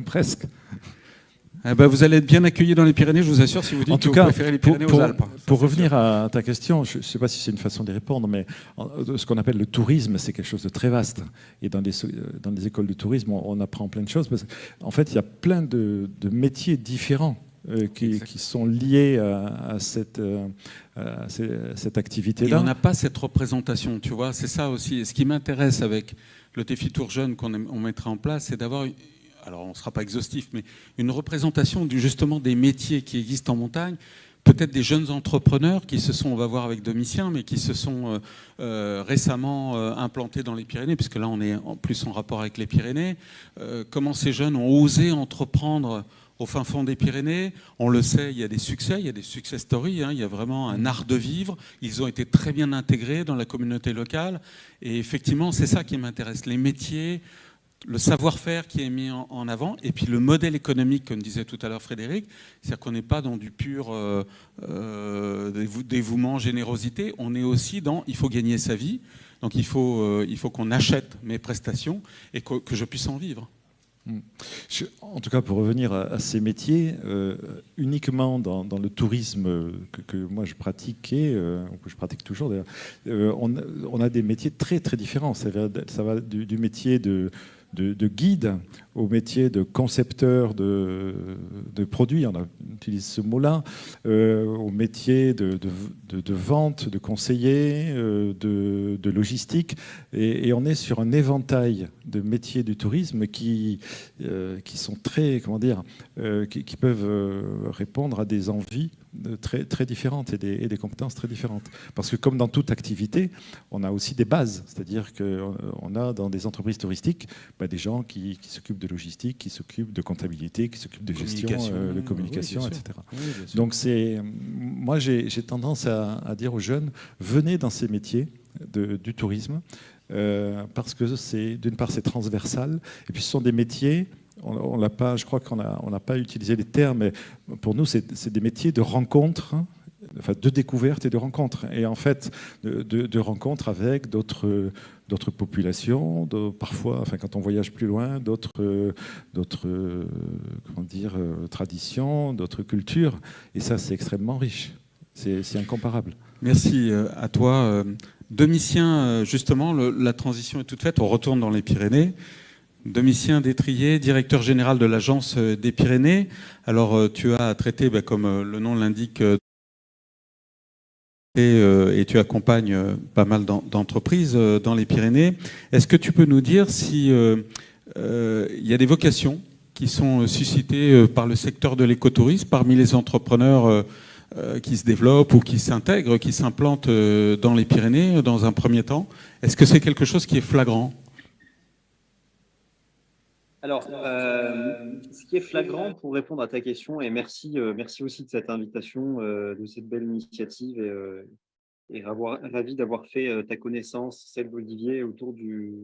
presque. Eh ben, vous allez être bien accueillis dans les Pyrénées, je vous assure, si vous dites que vous préférez les Pyrénées aux Alpes. Pour revenir à ta question, je ne sais pas si c'est une façon d'y répondre, mais ce qu'on appelle le tourisme, c'est quelque chose de très vaste. Et dans les écoles de tourisme, on apprend plein de choses. En fait, il y a plein de métiers différents qui sont liés à cette activité-là. Et on n'a pas cette représentation, tu vois, c'est ça aussi. Et ce qui m'intéresse avec le défi Tour Jeune qu'on mettra en place, c'est d'avoir... Alors, on ne sera pas exhaustif, mais une représentation justement des métiers qui existent en montagne, peut-être des jeunes entrepreneurs qui se sont, on va voir avec Domitien, mais qui se sont récemment implantés dans les Pyrénées, puisque là, on est en plus en rapport avec les Pyrénées. Comment ces jeunes ont osé entreprendre au fin fond des Pyrénées? On le sait, il y a des succès, il y a des success stories, hein, il y a vraiment un art de vivre. Ils ont été très bien intégrés dans la communauté locale. Et effectivement, c'est ça qui m'intéresse, les métiers, le savoir-faire qui est mis en avant, et puis le modèle économique, comme disait tout à l'heure Frédéric, c'est-à-dire qu'on n'est pas dans du pur dévouement, générosité, on est aussi dans il faut gagner sa vie, donc il faut qu'on achète mes prestations et que je puisse en vivre. En tout cas, pour revenir à ces métiers, uniquement dans le tourisme que moi je pratiquais, que je pratique toujours d'ailleurs, on a des métiers très très différents. Ça va du métier de guide au métier de concepteur de produits, on utilise ce mot-là, au métier de vente, de conseiller, de logistique. Et on est sur un éventail de métiers du tourisme qui sont très, comment dire, qui peuvent répondre à des envies très, très différentes et des compétences très différentes. Parce que comme dans toute activité, on a aussi des bases. C'est-à-dire qu'on a dans des entreprises touristiques des gens qui s'occupent de logistique, qui s'occupent de comptabilité, qui s'occupent de gestion, de communication, etc. Oui, donc moi j'ai tendance à dire aux jeunes, venez dans ces métiers du tourisme, parce que d'une part c'est transversal, et puis ce sont des métiers... On l'a pas, je crois qu'on n'a pas utilisé les termes, mais pour nous, c'est des métiers de rencontre, hein, enfin, de découverte et de rencontre. Et en fait, de rencontre avec d'autres populations, parfois, enfin, quand on voyage plus loin, d'autres traditions, d'autres cultures. Et ça, c'est extrêmement riche. C'est incomparable. Merci à toi. Domitien, justement, la transition est toute faite. On retourne dans les Pyrénées. Domitien Détrier, directeur général de l'Agence des Pyrénées. Alors, tu as traité, comme le nom l'indique, et tu accompagnes pas mal d'entreprises dans les Pyrénées. Est-ce que tu peux nous dire si y a des vocations qui sont suscitées par le secteur de l'écotourisme parmi les entrepreneurs qui se développent ou qui s'intègrent, qui s'implantent dans les Pyrénées dans un premier temps? Est-ce que c'est quelque chose qui est flagrant? Alors, ce qui est flagrant pour répondre à ta question, et merci aussi de cette invitation, de cette belle initiative, et ravi d'avoir fait ta connaissance, celle d'Olivier, autour du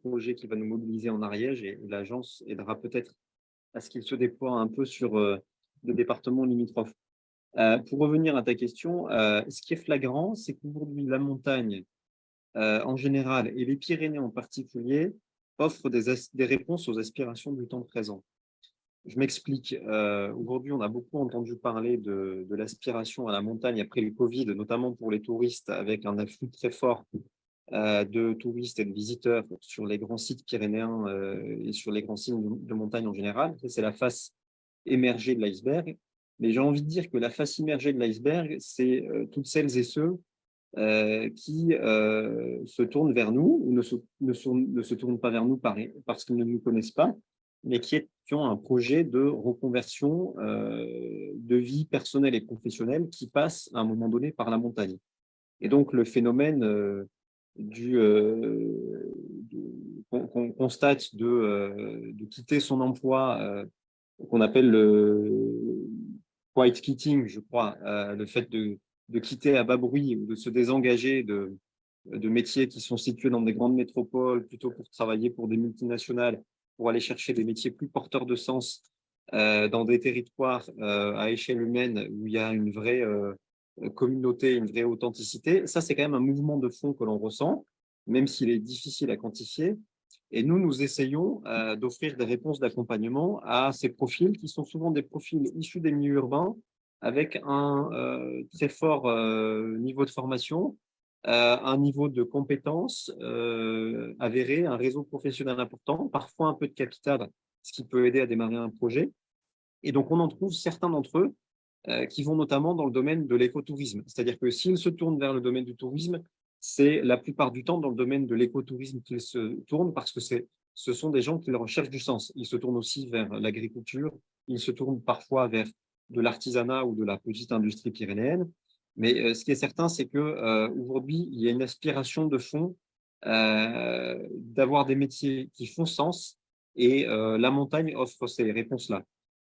projet qui va nous mobiliser en Ariège, et l'agence aidera peut-être à ce qu'il se déploie un peu sur le département limitrophe. Pour revenir à ta question, ce qui est flagrant, c'est qu'aujourd'hui, la montagne en général et les Pyrénées en particulier offrent des réponses aux aspirations du temps présent. Je m'explique. Aujourd'hui, on a beaucoup entendu parler de l'aspiration à la montagne après le Covid, notamment pour les touristes, avec un afflux très fort de touristes et de visiteurs sur les grands sites pyrénéens et sur les grands sites de montagne en général. C'est la face émergée de l'iceberg. Mais j'ai envie de dire que la face immergée de l'iceberg, c'est toutes celles et ceux qui se tournent vers nous ou ne se tournent pas vers nous parce qu'ils ne nous connaissent pas, mais qui ont un projet de reconversion de vie personnelle et professionnelle qui passe à un moment donné par la montagne. Et donc, le phénomène qu'on constate de quitter son emploi, qu'on appelle le quiet quitting, je crois, le fait de quitter à bas bruit ou de se désengager de métiers qui sont situés dans des grandes métropoles, plutôt pour travailler pour des multinationales, pour aller chercher des métiers plus porteurs de sens dans des territoires à échelle humaine où il y a une vraie communauté, une vraie authenticité. Ça, c'est quand même un mouvement de fond que l'on ressent, même s'il est difficile à quantifier. Et nous essayons d'offrir des réponses d'accompagnement à ces profils qui sont souvent des profils issus des milieux urbains avec un très fort niveau de formation, un niveau de compétences avéré, un réseau professionnel important, parfois un peu de capital, ce qui peut aider à démarrer un projet. Et donc, on en trouve certains d'entre eux qui vont notamment dans le domaine de l'écotourisme. C'est-à-dire que s'ils se tournent vers le domaine du tourisme, c'est la plupart du temps dans le domaine de l'écotourisme qu'ils se tournent parce que ce sont des gens qui recherchent du sens. Ils se tournent aussi vers l'agriculture, ils se tournent parfois vers de l'artisanat ou de la petite industrie pyrénéenne. Mais ce qui est certain, c'est qu'aujourd'hui, il y a une aspiration de fond d'avoir des métiers qui font sens et la montagne offre ces réponses-là.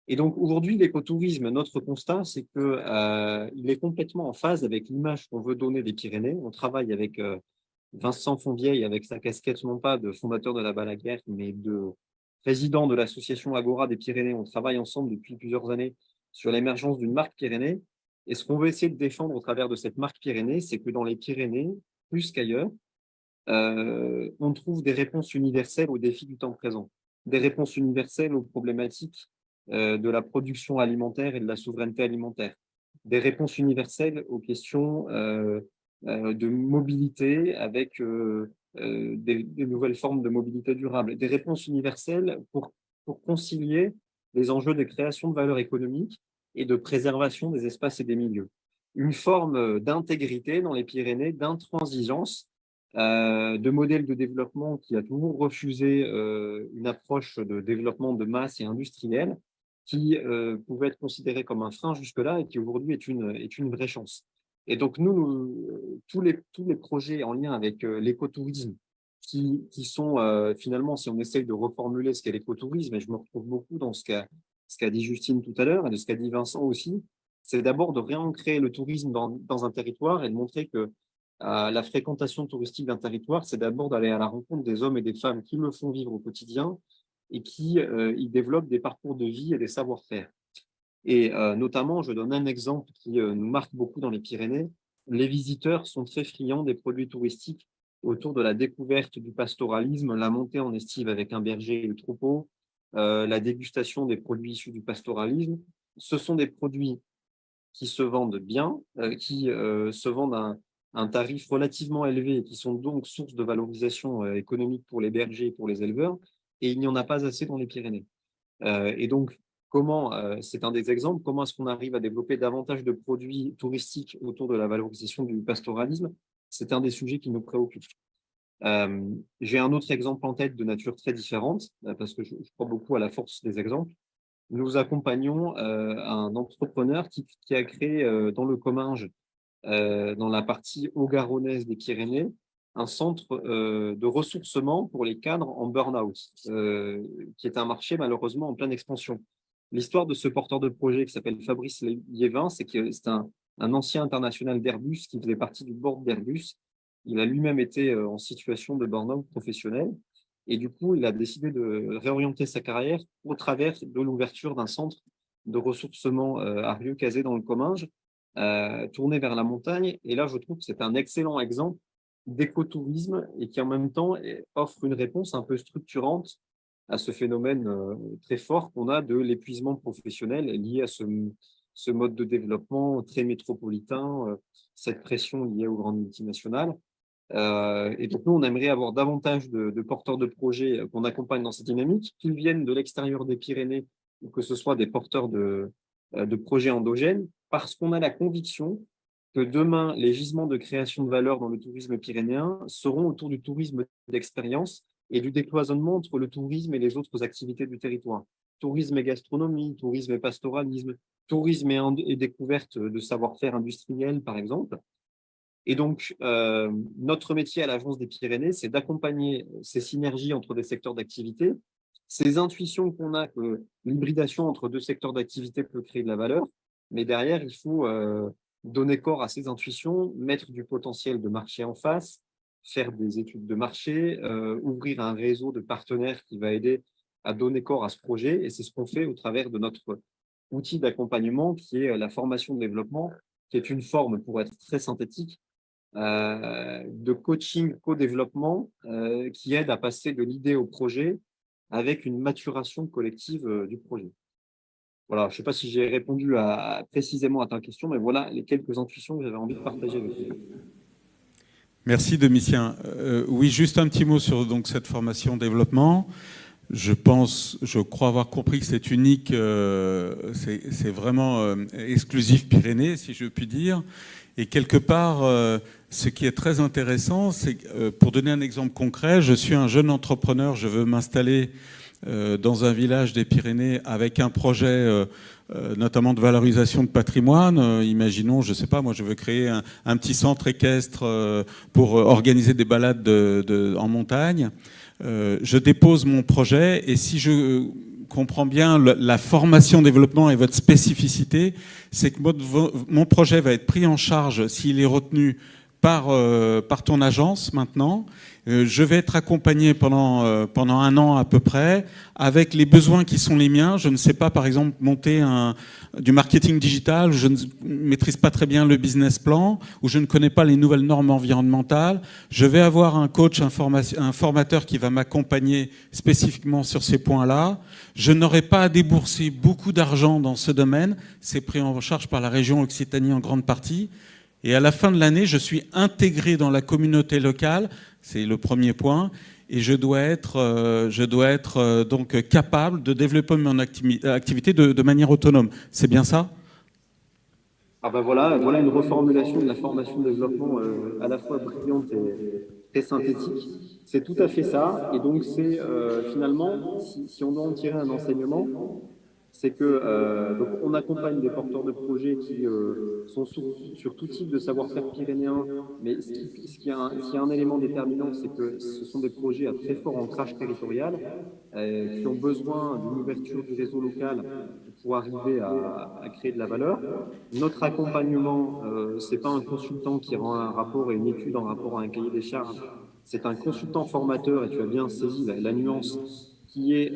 Et donc aujourd'hui, l'écotourisme, notre constat, c'est qu'il est complètement en phase avec l'image qu'on veut donner des Pyrénées. On travaille avec Vincent Fonvieille, avec sa casquette non pas de fondateur de la Balaguère, mais de président de l'association Agora des Pyrénées. On travaille ensemble depuis plusieurs années sur l'émergence d'une marque Pyrénées. Et ce qu'on veut essayer de défendre au travers de cette marque Pyrénées, c'est que dans les Pyrénées, plus qu'ailleurs, on trouve des réponses universelles aux défis du temps présent, des réponses universelles aux problématiques de la production alimentaire et de la souveraineté alimentaire, des réponses universelles aux questions de mobilité avec des nouvelles formes de mobilité durable, des réponses universelles pour concilier les enjeux de création de valeur économique et de préservation des espaces et des milieux. Une forme d'intégrité dans les Pyrénées, d'intransigeance, de modèle de développement qui a toujours refusé une approche de développement de masse et industrielle qui pouvait être considéré comme un frein jusque-là et qui aujourd'hui est une vraie chance. Et donc, tous les projets en lien avec l'écotourisme qui sont finalement, si on essaye de reformuler ce qu'est l'écotourisme, et je me retrouve beaucoup dans ce qu'a dit Justine tout à l'heure et de ce qu'a dit Vincent aussi, c'est d'abord de réancrer le tourisme dans un territoire et de montrer que la fréquentation touristique d'un territoire, c'est d'abord d'aller à la rencontre des hommes et des femmes qui le font vivre au quotidien et qui y développent des parcours de vie et des savoir-faire. Et notamment, je donne un exemple qui nous marque beaucoup dans les Pyrénées. Les visiteurs sont très friands des produits touristiques autour de la découverte du pastoralisme, la montée en estive avec un berger et le troupeau, la dégustation des produits issus du pastoralisme. Ce sont des produits qui se vendent bien, qui se vendent à un tarif relativement élevé et qui sont donc source de valorisation économique pour les bergers et pour les éleveurs. Et il n'y en a pas assez dans les Pyrénées. Et donc, c'est un des exemples, comment est-ce qu'on arrive à développer davantage de produits touristiques autour de la valorisation du pastoralisme? C'est un des sujets qui nous préoccupe. J'ai un autre exemple en tête de nature très différente, parce que je crois beaucoup à la force des exemples. Nous accompagnons un entrepreneur qui a créé dans le Comminges, dans la partie haut-garonnaise des Pyrénées, un centre de ressourcement pour les cadres en burn-out, qui est un marché malheureusement en pleine expansion. L'histoire de ce porteur de projet qui s'appelle Fabrice Liévin, c'est que c'est un ancien international d'Airbus qui faisait partie du board d'Airbus. Il a lui-même été en situation de burn-out professionnel et du coup, il a décidé de réorienter sa carrière au travers de l'ouverture d'un centre de ressourcement à Rieucazé dans le Comminges, tourné vers la montagne. Et là, je trouve que c'est un excellent exemple d'écotourisme et qui en même temps offre une réponse un peu structurante à ce phénomène très fort qu'on a de l'épuisement professionnel lié à ce mode de développement très métropolitain, cette pression liée aux grandes multinationales. Et donc, nous, on aimerait avoir davantage de porteurs de projets qu'on accompagne dans cette dynamique, qu'ils viennent de l'extérieur des Pyrénées ou que ce soit des porteurs de projets endogènes, parce qu'on a la conviction que demain, les gisements de création de valeur dans le tourisme pyrénéen seront autour du tourisme d'expérience et du décloisonnement entre le tourisme et les autres activités du territoire. Tourisme et gastronomie, tourisme et pastoralisme, tourisme et découverte de savoir-faire industriel, par exemple. Et donc, notre métier à l'Agence des Pyrénées, c'est d'accompagner ces synergies entre des secteurs d'activité, ces intuitions qu'on a que l'hybridation entre deux secteurs d'activité peut créer de la valeur, mais derrière, il faut donner corps à ces intuitions, mettre du potentiel de marché en face, faire des études de marché, ouvrir un réseau de partenaires qui va aider à donner corps à ce projet. Et c'est ce qu'on fait au travers de notre outil d'accompagnement qui est la formation-développement, qui est une forme, pour être très synthétique, de coaching co-développement qui aide à passer de l'idée au projet avec une maturation collective du projet. Voilà, je ne sais pas si j'ai répondu précisément à ta question, mais voilà les quelques intuitions que j'avais envie de partager avec vous. Merci Domitien. Oui, juste un petit mot sur donc, cette formation développement. Je crois avoir compris que c'est unique, c'est vraiment exclusif Pyrénées, si je puis dire. Et quelque part, ce qui est très intéressant, c'est que, pour donner un exemple concret, je suis un jeune entrepreneur, je veux m'installer dans un village des Pyrénées avec un projet notamment de valorisation de patrimoine. Imaginons, je ne sais pas, moi je veux créer un petit centre équestre pour organiser des balades en montagne. Je dépose mon projet et si je comprends bien la formation développement et votre spécificité, c'est que mon projet va être pris en charge s'il est retenu par ton agence maintenant. Je vais être accompagné pendant un an à peu près avec les besoins qui sont les miens. Je ne sais pas, par exemple, monter du marketing digital, je ne maîtrise pas très bien le business plan, ou je ne connais pas les nouvelles normes environnementales. Je vais avoir un coach, un formateur qui va m'accompagner spécifiquement sur ces points-là. Je n'aurai pas à débourser beaucoup d'argent dans ce domaine. C'est pris en charge par la région Occitanie en grande partie. Et à la fin de l'année, je suis intégré dans la communauté locale, c'est le premier point, et je dois être donc capable de développer mon activité de manière autonome. C'est bien ça ? Ah ben voilà une reformulation de la formation de développement à la fois brillante et très synthétique. C'est tout à fait ça. Et donc c'est finalement, si on doit en tirer un enseignement, c'est que donc on accompagne des porteurs de projets qui sont sur tout type de savoir-faire pyrénéen, mais ce qui est un élément déterminant, c'est que ce sont des projets à très fort ancrage territorial qui ont besoin d'une ouverture du réseau local pour arriver à créer de la valeur. Notre accompagnement, ce n'est pas un consultant qui rend un rapport et une étude en rapport à un cahier des charges, c'est un consultant formateur, et tu as bien saisi la nuance, qui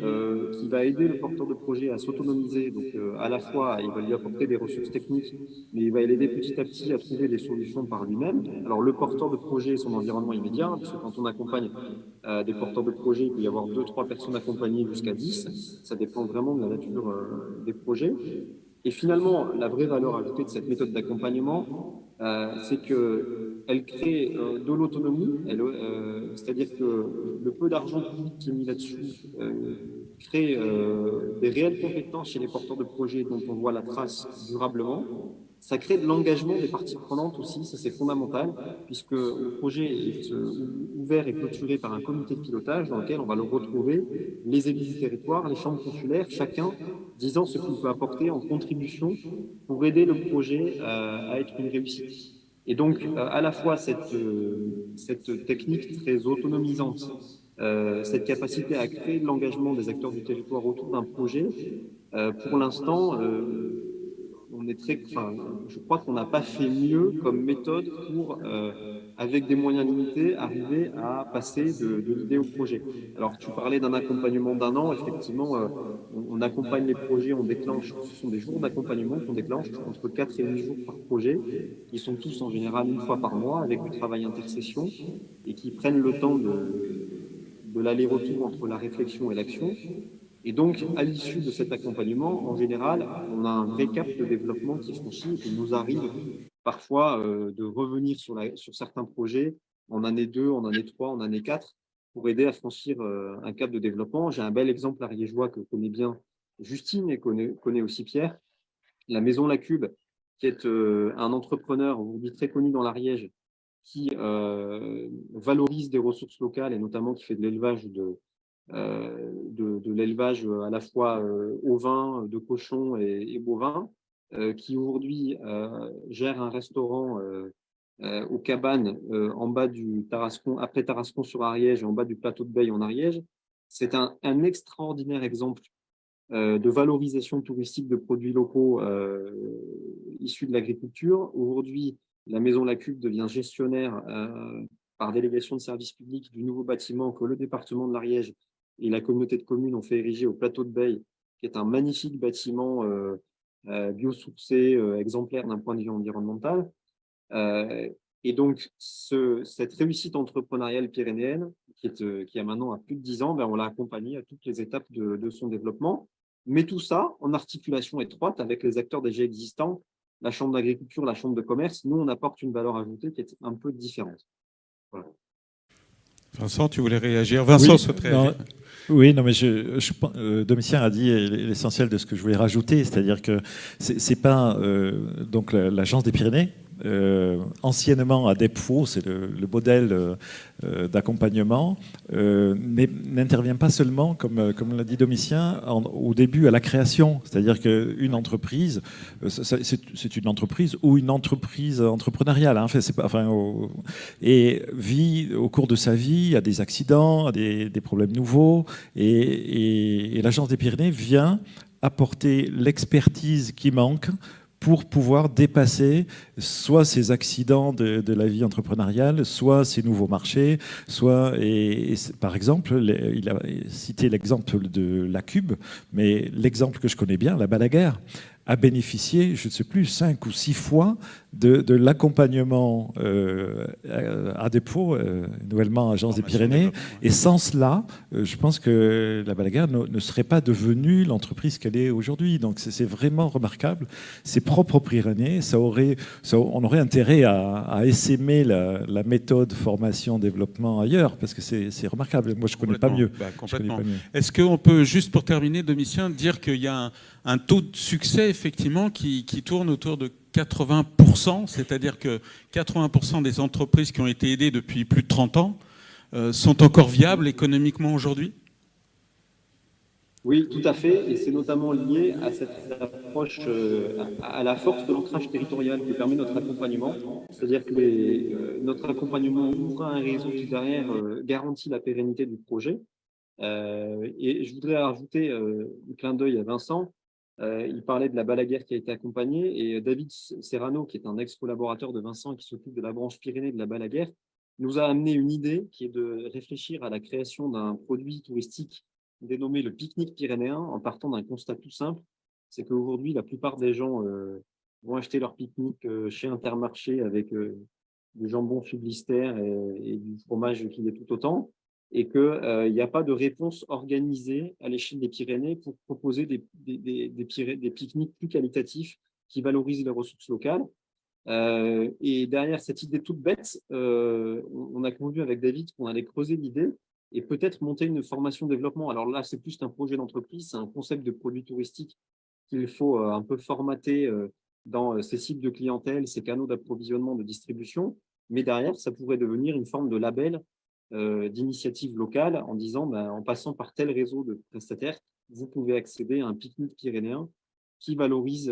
va aider le porteur de projet à s'autonomiser. Donc, à la fois, il va lui apporter des ressources techniques, mais il va l'aider petit à petit à trouver des solutions par lui-même. Alors, le porteur de projet et son environnement immédiat, parce que quand on accompagne des porteurs de projet, il peut y avoir 2-3 personnes accompagnées jusqu'à 10. Ça dépend vraiment de la nature des projets. Et finalement, la vraie valeur ajoutée de cette méthode d'accompagnement, c'est qu'elle crée de l'autonomie, c'est-à-dire que le peu d'argent public qui est mis là-dessus crée des réelles compétences chez les porteurs de projets dont on voit la trace durablement. Ça crée de l'engagement des parties prenantes aussi, ça c'est fondamental, puisque le projet est ouvert et clôturé par un comité de pilotage dans lequel on va le retrouver, les élus du territoire, les chambres consulaires, chacun disant ce qu'il peut apporter en contribution pour aider le projet à être une réussite. Et donc, à la fois cette technique très autonomisante, cette capacité à créer de l'engagement des acteurs du territoire autour d'un projet, pour l'instant, je crois qu'on n'a pas fait mieux comme méthode pour, avec des moyens limités, arriver à passer de l'idée au projet. Alors, tu parlais d'un accompagnement d'un an. Effectivement, on accompagne les projets, on déclenche, ce sont des jours d'accompagnement qu'on déclenche, entre 4 et 8 jours par projet, qui sont tous en général une fois par mois, avec du travail intercession, et qui prennent le temps de l'aller-retour entre la réflexion et l'action. Et donc, à l'issue de cet accompagnement, en général, on a un vrai cap de développement qui franchit et il nous arrive parfois de revenir sur certains projets en année 2, en année 3, en année 4 pour aider à franchir un cap de développement. J'ai un bel exemple ariégeois que connaît bien Justine et connaît aussi Pierre, la Maison La Cube, qui est un entrepreneur aujourd'hui très connu dans l'Ariège, qui valorise des ressources locales et notamment qui fait de l'élevage de l'élevage à la fois ovin, de cochons et bovins, qui aujourd'hui gère un restaurant aux Cabanes en bas du Tarascon, après Tarascon-sur-Ariège et en bas du plateau de Beille en Ariège. C'est un extraordinaire exemple de valorisation touristique de produits locaux issus de l'agriculture. Aujourd'hui, la Maison La Cube devient gestionnaire par délégation de service public du nouveau bâtiment que le département de l'Ariège et la communauté de communes ont fait ériger au plateau de Beille, qui est un magnifique bâtiment biosourcé, exemplaire d'un point de vue environnemental. Et donc, cette réussite entrepreneuriale pyrénéenne, qui a maintenant à plus de 10 ans, ben, on l'a accompagnée à toutes les étapes de son développement. Mais tout ça en articulation étroite avec les acteurs déjà existants, la Chambre d'agriculture, la Chambre de commerce. Nous, on apporte une valeur ajoutée qui est un peu différente. Voilà. Vincent, tu voulais réagir? Vincent souhaite réagir. Oui, non, mais Domitien a dit l'essentiel de ce que je voulais rajouter, c'est-à-dire que c'est pas donc l'Agence des Pyrénées. Anciennement à DEPFO, c'est le modèle d'accompagnement, n'intervient pas seulement, comme l'a dit Domitien, au début à la création. C'est-à-dire qu'une entreprise, c'est une entreprise ou une entreprise entrepreneuriale, hein, et vit au cours de sa vie à des accidents, à des problèmes nouveaux, et l'Agence des Pyrénées vient apporter l'expertise qui manque pour pouvoir dépasser soit ces accidents de la vie entrepreneuriale, soit ces nouveaux marchés, par exemple, il a cité l'exemple de La Cube, mais l'exemple que je connais bien, la Balaguère, a bénéficié, je ne sais plus, 5 ou 6 fois de l'accompagnement à dépôt, nouvellement Agence des Pyrénées. Et sans cela, je pense que la Balaguère ne serait pas devenue l'entreprise qu'elle est aujourd'hui. Donc c'est vraiment remarquable. C'est propre aux Pyrénées. On aurait intérêt à essaimer la méthode formation-développement ailleurs, parce que c'est remarquable. Moi, je ne connais pas mieux. Complètement. Est-ce qu'on peut, juste pour terminer, Domitien, dire qu'il y a un taux de succès, effectivement, qui tourne autour de 80%, c'est-à-dire que 80% des entreprises qui ont été aidées depuis plus de 30 ans sont encore viables économiquement aujourd'hui? Oui, tout à fait, et c'est notamment lié à cette approche, à la force de l'ancrage territorial que permet notre accompagnement. C'est-à-dire que notre accompagnement ouvre un réseau qui, derrière, garantit la pérennité du projet. Et je voudrais rajouter un clin d'œil à Vincent. Il parlait de la Balaguère qui a été accompagnée, et David Serrano, qui est un ex-collaborateur de Vincent et qui s'occupe de la branche Pyrénées de la Balaguère, nous a amené une idée qui est de réfléchir à la création d'un produit touristique dénommé le pique-nique pyrénéen, en partant d'un constat tout simple, c'est qu'aujourd'hui, la plupart des gens vont acheter leur pique-nique chez Intermarché avec du jambon Sublister et du fromage qui est tout autant, et qu'il n'y a pas de réponse organisée à l'échelle des Pyrénées pour proposer des pique-niques plus qualitatifs qui valorisent les ressources locales. Et derrière cette idée toute bête, on a convenu avec David qu'on allait creuser l'idée et peut-être monter une formation-développement. Alors là, c'est plus un projet d'entreprise, c'est un concept de produit touristique qu'il faut un peu formater dans ses cibles de clientèle, ses canaux d'approvisionnement, de distribution. Mais derrière, ça pourrait devenir une forme de label d'initiative locale en disant, en passant par tel réseau de prestataires, vous pouvez accéder à un pique-nique pyrénéen qui valorise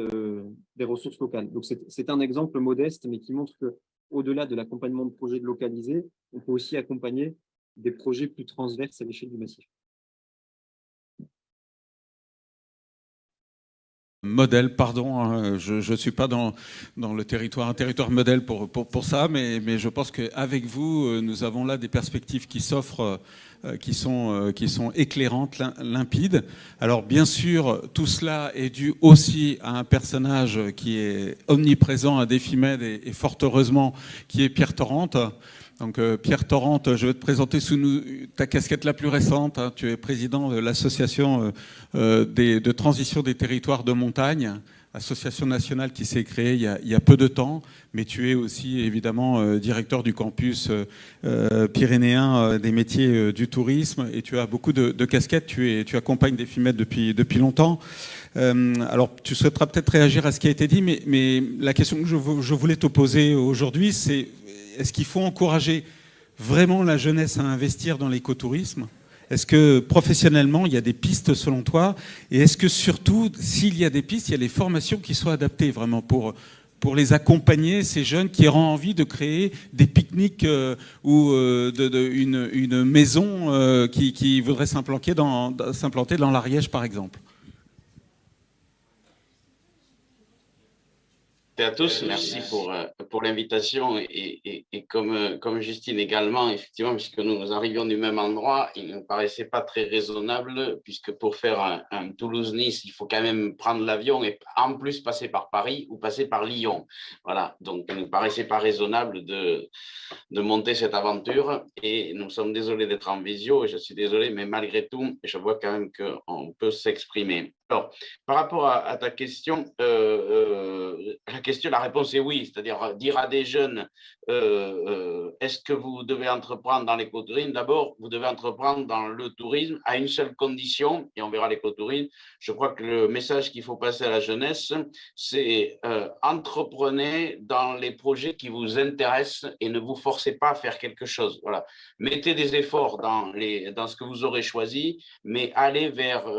des ressources locales. Donc, c'est un exemple modeste, mais qui montre qu'au-delà de l'accompagnement de projets localisés, on peut aussi accompagner des projets plus transverses à l'échelle du massif. Modèle, pardon, hein, je ne suis pas dans un territoire modèle pour ça, mais je pense qu'avec vous, nous avons là des perspectives qui s'offrent, qui sont éclairantes, limpides. Alors bien sûr, tout cela est dû aussi à un personnage qui est omniprésent à Défimed et fort heureusement, qui est Pierre Torrente. Donc Pierre Torrente, je vais te présenter sous ta casquette la plus récente. Hein, tu es président de l'association de transition des territoires de montagne. association nationale qui s'est créée il y a peu de temps, mais tu es aussi évidemment directeur du campus pyrénéen des métiers du tourisme, et tu as beaucoup de casquettes, tu accompagnes des FIMED depuis longtemps. Alors tu souhaiteras peut-être réagir à ce qui a été dit, mais la question que je voulais te poser aujourd'hui, c'est est-ce qu'il faut encourager vraiment la jeunesse à investir dans l'écotourisme ? Est-ce que professionnellement, il y a des pistes selon toi? Et est-ce que surtout, s'il y a des pistes, il y a des formations qui soient adaptées vraiment pour les accompagner, ces jeunes qui auront envie de créer des pique-niques ou une maison qui voudrait s'implanter dans l'Ariège, par exemple? À tous, merci pour l'invitation et comme Justine également, effectivement, puisque nous arrivions du même endroit, il ne me paraissait pas très raisonnable, puisque pour faire un Toulouse-Nice, il faut quand même prendre l'avion et en plus passer par Paris ou passer par Lyon. Voilà, donc il ne me paraissait pas raisonnable de monter cette aventure, et nous sommes désolés d'être en visio, et je suis désolé, mais malgré tout, je vois quand même qu'on peut s'exprimer. Alors, par rapport à ta question, la réponse est oui, c'est-à-dire dire à des jeunes, est-ce que vous devez entreprendre dans l'écotourisme? D'abord, vous devez entreprendre dans le tourisme à une seule condition, et on verra l'écotourisme. Je crois que le message qu'il faut passer à la jeunesse, c'est entreprenez dans les projets qui vous intéressent et ne vous forcez pas à faire quelque chose. Voilà. Mettez des efforts dans ce que vous aurez choisi, mais allez vers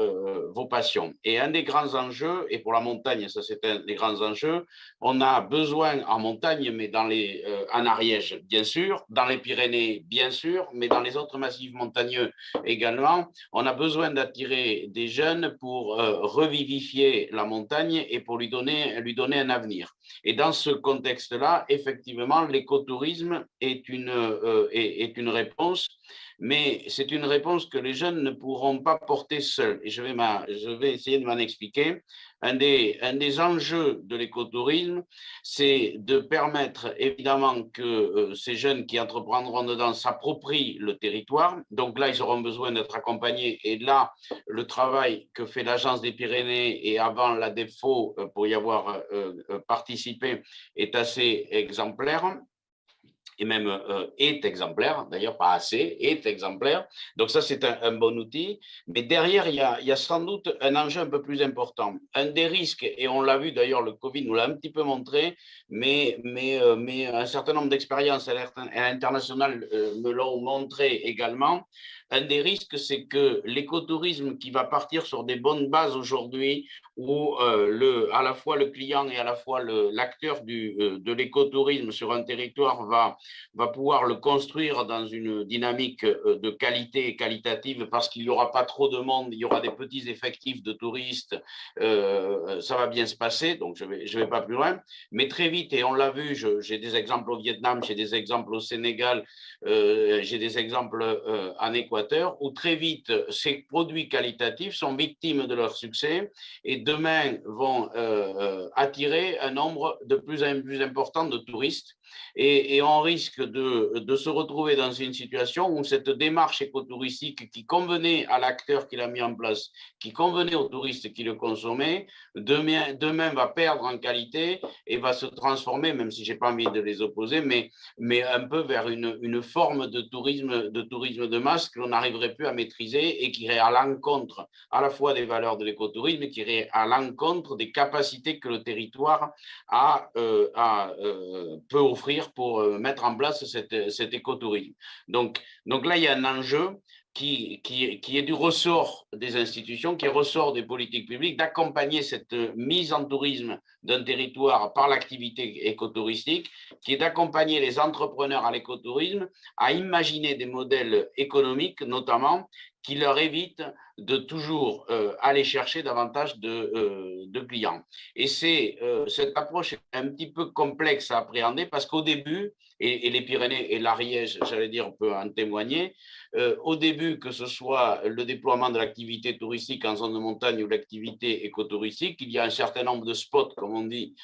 vos passions. Et un des grands enjeux, et pour la montagne, ça c'est un des grands enjeux, on a besoin en montagne, mais en Ariège, bien sûr, dans les Pyrénées, bien sûr, mais dans les autres massifs montagneux également, on a besoin d'attirer des jeunes pour revivifier la montagne et pour lui donner un avenir. Et dans ce contexte-là, effectivement, l'écotourisme est une réponse, mais c'est une réponse que les jeunes ne pourront pas porter seuls. Et je vais essayer de m'en expliquer. Un des enjeux de l'écotourisme, c'est de permettre évidemment que ces jeunes qui entreprendront dedans s'approprient le territoire. Donc là, ils auront besoin d'être accompagnés. Et là, le travail que fait l'Agence des Pyrénées et avant la DEFO pour y avoir participé est assez exemplaire. Et même est exemplaire, d'ailleurs pas assez, est exemplaire. Donc ça, c'est un bon outil. Mais derrière, il y a sans doute un enjeu un peu plus important. Un des risques, et on l'a vu d'ailleurs, le Covid nous l'a un petit peu montré, mais un certain nombre d'expériences à l'international me l'ont montré également. Un des risques, c'est que l'écotourisme qui va partir sur des bonnes bases aujourd'hui, où à la fois le client et à la fois l'acteur de l'écotourisme sur un territoire va pouvoir le construire dans une dynamique de qualité et qualitative, parce qu'il n'y aura pas trop de monde, il y aura des petits effectifs de touristes, ça va bien se passer, donc je vais pas plus loin. Mais très vite, et on l'a vu, j'ai des exemples au Vietnam, j'ai des exemples au Sénégal, j'ai des exemples en Équateur, où très vite, ces produits qualitatifs sont victimes de leur succès et demain vont attirer un nombre de plus en plus important de touristes. Et on risque de se retrouver dans une situation où cette démarche écotouristique qui convenait à l'acteur qui l'a mis en place, qui convenait aux touristes qui le consommaient, demain va perdre en qualité et va se transformer, même si je n'ai pas envie de les opposer, mais un peu vers une forme de tourisme de masse que l'on n'arriverait plus à maîtriser et qui irait à l'encontre à la fois des valeurs de l'écotourisme et qui irait à l'encontre des capacités que le territoire peut offrir pour mettre en place cet écotourisme. Donc là, il y a un enjeu qui est du ressort des institutions, qui est ressort des politiques publiques, d'accompagner cette mise en tourisme d'un territoire par l'activité écotouristique, qui est d'accompagner les entrepreneurs à l'écotourisme à imaginer des modèles économiques, notamment, qui leur évitent de toujours aller chercher davantage de clients. Et cette approche est un petit peu complexe à appréhender, parce qu'au début, et les Pyrénées et l'Ariège, j'allais dire, on peut en témoigner, au début, que ce soit le déploiement de l'activité touristique en zone de montagne ou l'activité écotouristique, il y a un certain nombre de spots, comme on dit,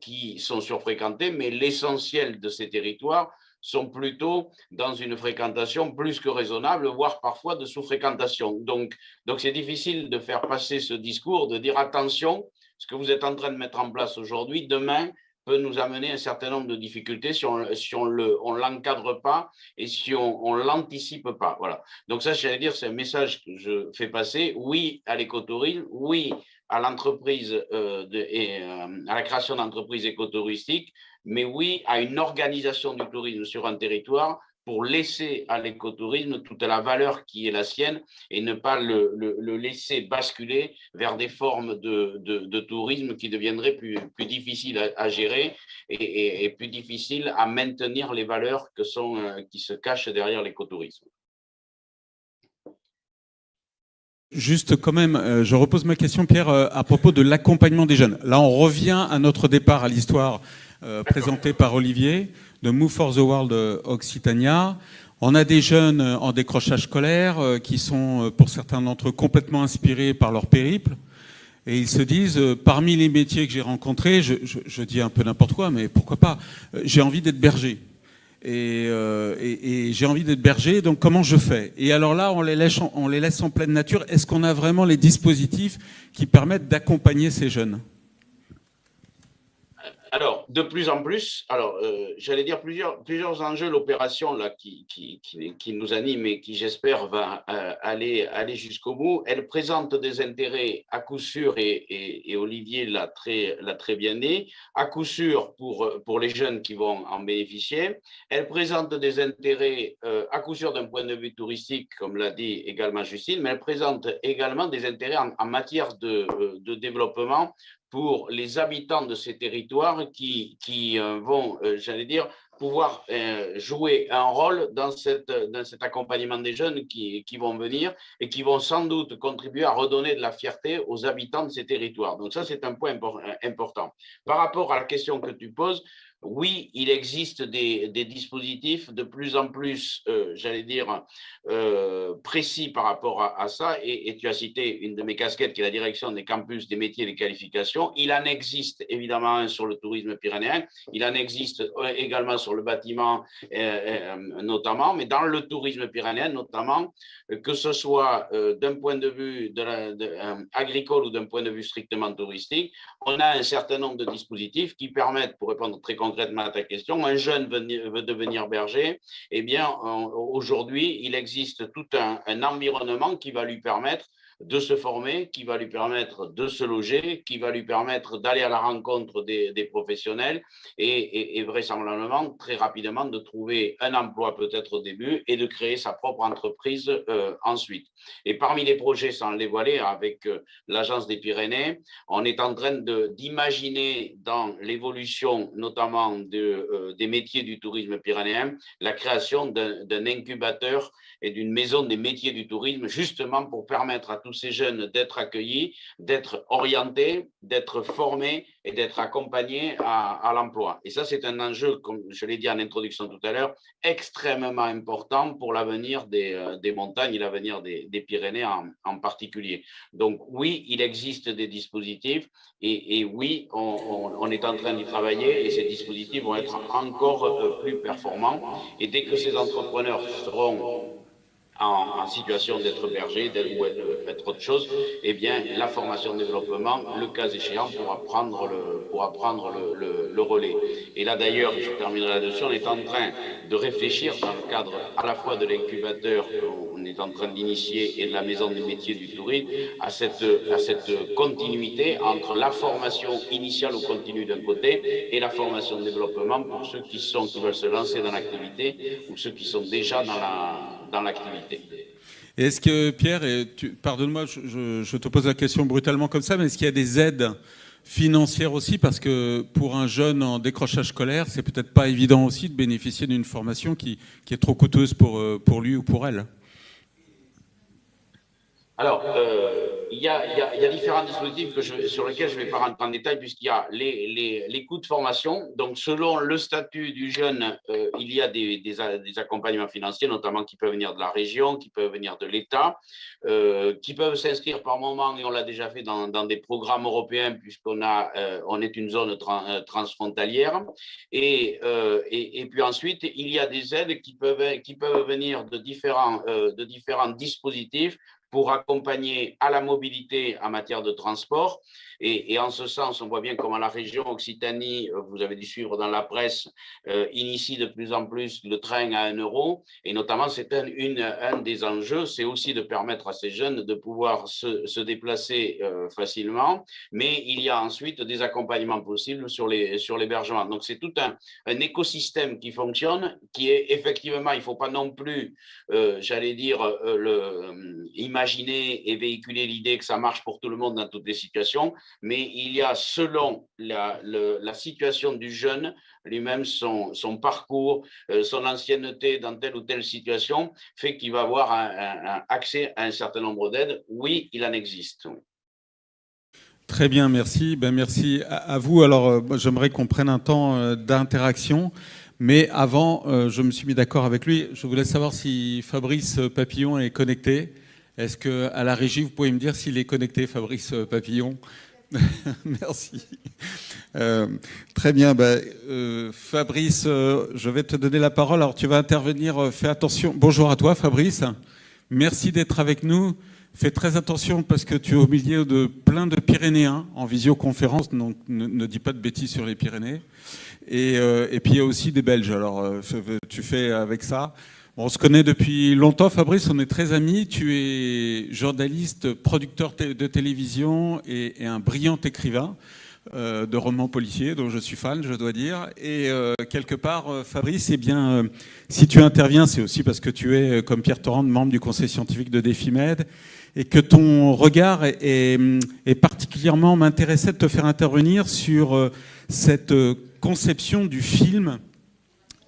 qui sont surfréquentés, mais l'essentiel de ces territoires sont plutôt dans une fréquentation plus que raisonnable, voire parfois de sous-fréquentation. Donc c'est difficile de faire passer ce discours, de dire attention, ce que vous êtes en train de mettre en place aujourd'hui, demain, peut nous amener un certain nombre de difficultés si on l'encadre pas et si on l'anticipe pas. Voilà. Donc ça, j'allais dire, c'est un message que je fais passer. Oui à l'écotourisme, oui à l'entreprise et à la création d'entreprises écotouristiques, mais oui à une organisation du tourisme sur un territoire pour laisser à l'écotourisme toute la valeur qui est la sienne et ne pas le laisser basculer vers des formes de tourisme qui deviendraient plus difficiles à gérer et plus difficiles à maintenir les valeurs qui se cachent derrière l'écotourisme. Juste quand même, je repose ma question, Pierre, à propos de l'accompagnement des jeunes. Là, on revient à notre départ, à l'histoire présentée par Olivier, de Move for the World Occitania. On a des jeunes en décrochage scolaire qui sont, pour certains d'entre eux, complètement inspirés par leur périple. Et ils se disent, parmi les métiers que j'ai rencontrés, je dis un peu n'importe quoi, mais pourquoi pas, j'ai envie d'être berger. Et j'ai envie d'être berger, donc comment je fais? Et alors là, on les laisse en pleine nature. Est-ce qu'on a vraiment les dispositifs qui permettent d'accompagner ces jeunes? Alors, de plus en plus, j'allais dire plusieurs enjeux, l'opération là qui nous anime et qui, j'espère, va aller jusqu'au bout. Elle présente des intérêts à coup sûr, et Olivier l'a très bien dit, à coup sûr pour les jeunes qui vont en bénéficier. Elle présente des intérêts à coup sûr d'un point de vue touristique, comme l'a dit également Justine, mais elle présente également des intérêts en matière de développement pour les habitants de ces territoires qui vont, j'allais dire, pouvoir jouer un rôle dans cet accompagnement des jeunes qui vont venir et qui vont sans doute contribuer à redonner de la fierté aux habitants de ces territoires. Donc ça, c'est un point important. Par rapport à la question que tu poses, oui, il existe des dispositifs de plus en plus, j'allais dire, précis par rapport à ça. Et tu as cité une de mes casquettes qui est la direction des campus, des métiers et des qualifications. Il en existe évidemment un sur le tourisme pyrénéen. Il en existe également sur le bâtiment notamment, mais dans le tourisme pyrénéen notamment, que ce soit d'un point de vue agricole ou d'un point de vue strictement touristique, on a un certain nombre de dispositifs qui permettent, pour répondre très concrètement à ta question, un jeune veut devenir berger, eh bien, aujourd'hui, il existe tout un environnement qui va lui permettre de se former, qui va lui permettre de se loger, qui va lui permettre d'aller à la rencontre des professionnels et vraisemblablement, très rapidement, de trouver un emploi peut-être au début et de créer sa propre entreprise ensuite. Et parmi les projets, sans les voiler, avec l'Agence des Pyrénées, on est en train d'imaginer dans l'évolution notamment des métiers du tourisme pyrénéen, la création d'un incubateur et d'une maison des métiers du tourisme, justement pour permettre à tous ces jeunes d'être accueillis, d'être orientés, d'être formés et d'être accompagnés à l'emploi. Et ça, c'est un enjeu, comme je l'ai dit en introduction tout à l'heure, extrêmement important pour l'avenir des montagnes et l'avenir des Pyrénées en particulier. Donc oui, il existe des dispositifs et oui, on est en train d'y travailler et ces dispositifs vont être encore plus performants. Et dès que ces entrepreneurs seront en situation d'être berger, ou être autre chose, eh bien, la formation développement, le cas échéant, pourra prendre le relais. Et là, d'ailleurs, je terminerai là-dessus, on est en train de réfléchir dans le cadre à la fois de l'incubateur qu'on est en train d'initier et de la maison des métiers du tourisme, à cette continuité entre la formation initiale ou continue d'un côté et la formation de développement pour ceux qui veulent se lancer dans l'activité ou ceux qui sont déjà dans l'activité. Est-ce que, Pierre, pardonne-moi, je te pose la question brutalement comme ça, mais est-ce qu'il y a des aides financières aussi? Parce que pour un jeune en décrochage scolaire, c'est peut-être pas évident aussi de bénéficier d'une formation qui est trop coûteuse pour lui ou pour elle. Alors, il y a différents dispositifs sur lesquels je ne vais pas rentrer en détail, puisqu'il y a les coûts de formation. Donc, selon le statut du jeune, il y a des accompagnements financiers, notamment qui peuvent venir de la région, qui peuvent venir de l'État, qui peuvent s'inscrire par moment, et on l'a déjà fait dans des programmes européens, puisqu'on est une zone transfrontalière. Et puis ensuite, il y a des aides qui peuvent venir de différents dispositifs pour accompagner à la mobilité en matière de transport. Et en ce sens, on voit bien comment la région Occitanie, vous avez dû suivre dans la presse, initie de plus en plus le train à 1 euro. Et notamment, c'est un des enjeux, c'est aussi de permettre à ces jeunes de pouvoir se déplacer facilement. Mais il y a ensuite des accompagnements possibles sur l'hébergement. Donc, c'est tout un écosystème qui fonctionne, qui est effectivement, il ne faut pas non plus, j'allais dire, imaginer et véhiculer l'idée que ça marche pour tout le monde dans toutes les situations, mais il y a, selon la situation du jeune lui-même, son parcours, son ancienneté dans telle ou telle situation, fait qu'il va avoir un accès à un certain nombre d'aides. Oui, il en existe. Très bien, merci. Merci à vous. Alors, j'aimerais qu'on prenne un temps d'interaction. Mais avant, je me suis mis d'accord avec lui. Je voulais savoir si Fabrice Papillon est connecté. Est-ce qu'à la régie, vous pouvez me dire s'il est connecté, Fabrice Papillon? Merci. Très bien. Fabrice, je vais te donner la parole. Alors, tu vas intervenir. Fais attention. Bonjour à toi, Fabrice. Merci d'être avec nous. Fais très attention parce que tu es au milieu de plein de Pyrénéens en visioconférence. Donc, ne dis pas de bêtises sur les Pyrénées. Et puis, il y a aussi des Belges. Alors, tu fais avec ça. On se connaît depuis longtemps, Fabrice, on est très amis. Tu es journaliste, producteur de télévision et un brillant écrivain de romans policiers, dont je suis fan, je dois dire. Et quelque part, Fabrice, eh bien, si tu interviens, c'est aussi parce que tu es, comme Pierre Torrent, membre du conseil scientifique de Defimed, et que ton regard est particulièrement m'intéressait de te faire intervenir sur cette conception du film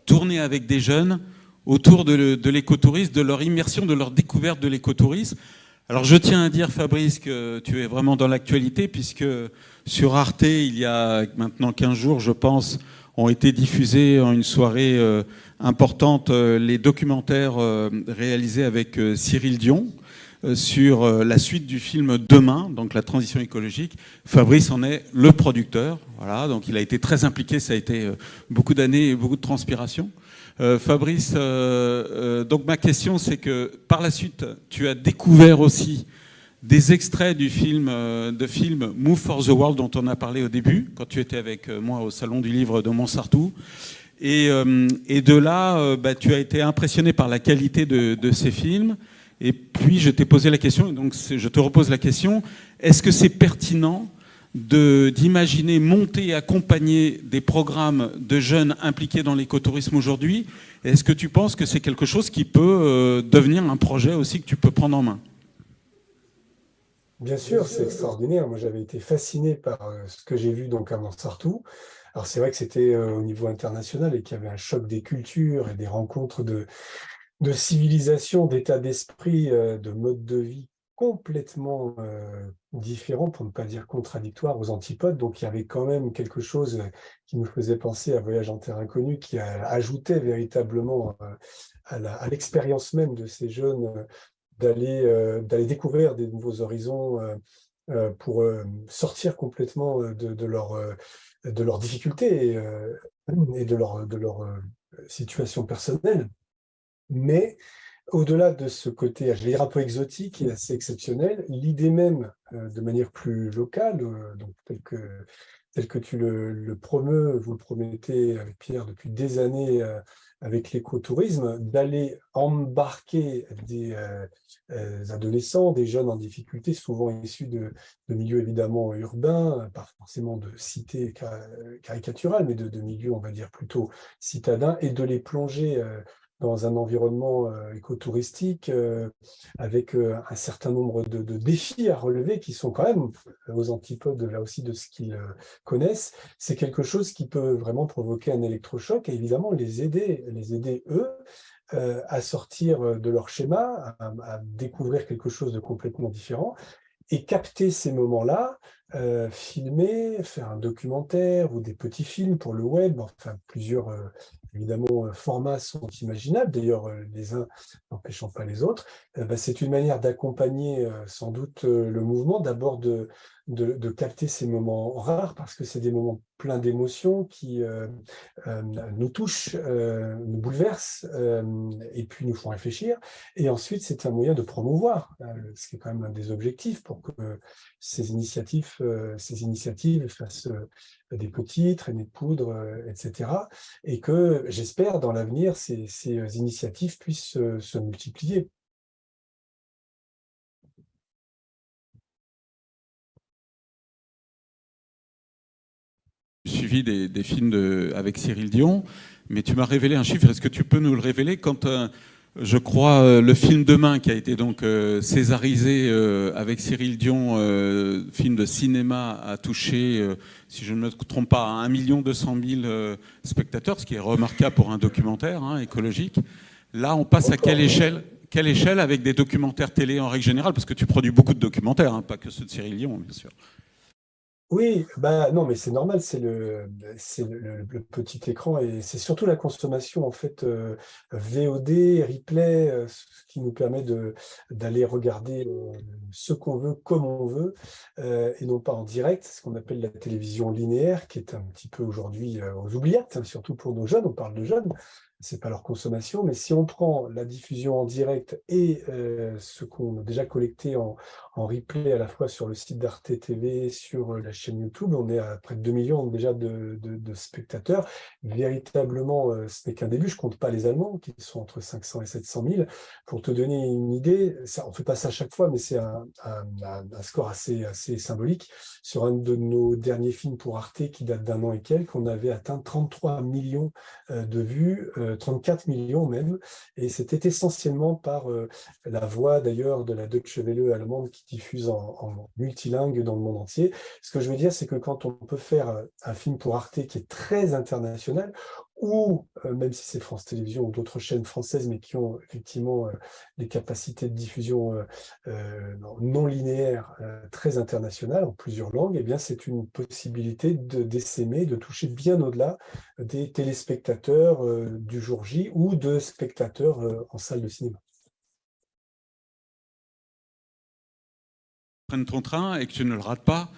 tourné avec des jeunes autour de l'écotourisme, de leur immersion, de leur découverte de l'écotourisme. Alors je tiens à dire, Fabrice, que tu es vraiment dans l'actualité, puisque sur Arte, il y a maintenant 15 jours, je pense, ont été diffusés en une soirée importante les documentaires réalisés avec Cyril Dion sur la suite du film Demain, donc la transition écologique. Fabrice en est le producteur, voilà, donc il a été très impliqué, ça a été beaucoup d'années et beaucoup de transpiration. Fabrice, donc ma question, c'est que par la suite, tu as découvert aussi des extraits du film, Move for the World, dont on a parlé au début, quand tu étais avec moi au Salon du Livre de Montsartou. Et de là, tu as été impressionné par la qualité de ces films. Et puis, je t'ai posé la question, donc je te repose la question, est-ce que c'est pertinent d'imaginer monter et accompagner des programmes de jeunes impliqués dans l'écotourisme aujourd'hui? Est-ce que tu penses que c'est quelque chose qui peut devenir un projet aussi que tu peux prendre en main? Bien sûr, c'est extraordinaire. Moi, j'avais été fasciné par ce que j'ai vu donc à Montsartou. Alors, c'est vrai que c'était au niveau international et qu'il y avait un choc des cultures et des rencontres de civilisation, d'état d'esprit, de mode de vie complètement différent, pour ne pas dire contradictoire, aux antipodes. Donc il y avait quand même quelque chose qui nous faisait penser à Voyage en terre inconnue, qui ajoutait véritablement à l'expérience même de ces jeunes d'aller découvrir des nouveaux horizons pour sortir complètement de leurs difficultés et de leur situation personnelle. Mais au-delà de ce côté, je vais dire un peu exotique et assez exceptionnel, l'idée même, de manière plus locale, donc tel que tu le promeus, vous le promettez avec Pierre depuis des années avec l'écotourisme, d'aller embarquer des adolescents, des jeunes en difficulté, souvent issus de milieux évidemment urbains, pas forcément de cités caricaturales, mais de milieux, on va dire, plutôt citadins, et de les plonger dans un environnement écotouristique avec un certain nombre de défis à relever qui sont quand même aux antipodes là aussi de ce qu'ils connaissent. C'est quelque chose qui peut vraiment provoquer un électrochoc et évidemment les aider eux à sortir de leur schéma, à découvrir quelque chose de complètement différent, et capter ces moments-là, filmer, faire un documentaire ou des petits films pour le web, enfin plusieurs évidemment formats sont imaginables, d'ailleurs les uns n'empêchant pas les autres. C'est une manière d'accompagner sans doute le mouvement, d'abord de capter ces moments rares, parce que c'est des moments pleins d'émotions qui nous touchent, nous bouleversent et puis nous font réfléchir. Et ensuite, c'est un moyen de promouvoir, ce qui est quand même un des objectifs pour que ces initiatives fassent des petits traînées de poudre, etc. Et que, j'espère, dans l'avenir, ces initiatives puissent se multiplier. Suivi des films avec Cyril Dion, mais tu m'as révélé un chiffre. Est-ce que tu peux nous le révéler quand je crois le film Demain, qui a été donc césarisé avec Cyril Dion, film de cinéma, a touché, si je ne me trompe pas, 1 200 000 spectateurs, ce qui est remarquable pour un documentaire écologique. Là, on passe à quelle échelle avec des documentaires télé en règle générale? Parce que tu produis beaucoup de documentaires, pas que ceux de Cyril Dion, bien sûr. Oui, non, mais c'est normal, c'est le petit écran et c'est surtout la consommation en fait VOD, replay, ce qui nous permet d'aller regarder ce qu'on veut, comme on veut, et non pas en direct, ce qu'on appelle la télévision linéaire, qui est un petit peu aujourd'hui aux oubliettes, surtout pour nos jeunes, on parle de jeunes. C'est pas leur consommation, mais si on prend la diffusion en direct et ce qu'on a déjà collecté en replay à la fois sur le site d'Arte TV, sur la chaîne YouTube, on est à près de 2 millions déjà de spectateurs. Véritablement, ce n'est qu'un début, je ne compte pas les Allemands, qui sont entre 500 et 700 000. Pour te donner une idée, ça, on ne fait pas ça à chaque fois, mais c'est un score assez symbolique. Sur un de nos derniers films pour Arte, qui date d'1 an et quelques, on avait atteint 33 millions de vues, 34 millions même, et c'était essentiellement par la voix d'ailleurs de la Deutsche Welle allemande qui diffuse en multilingue dans le monde entier. Ce que je veux dire, c'est que quand on peut faire un film pour Arte qui est très international, ou même si c'est France Télévisions ou d'autres chaînes françaises, mais qui ont effectivement des capacités de diffusion non linéaires très internationales, en plusieurs langues, eh bien c'est une possibilité d'essaimer, de toucher bien au-delà des téléspectateurs du jour J ou de spectateurs en salle de cinéma. Prenne ton train et que tu ne le rates pas,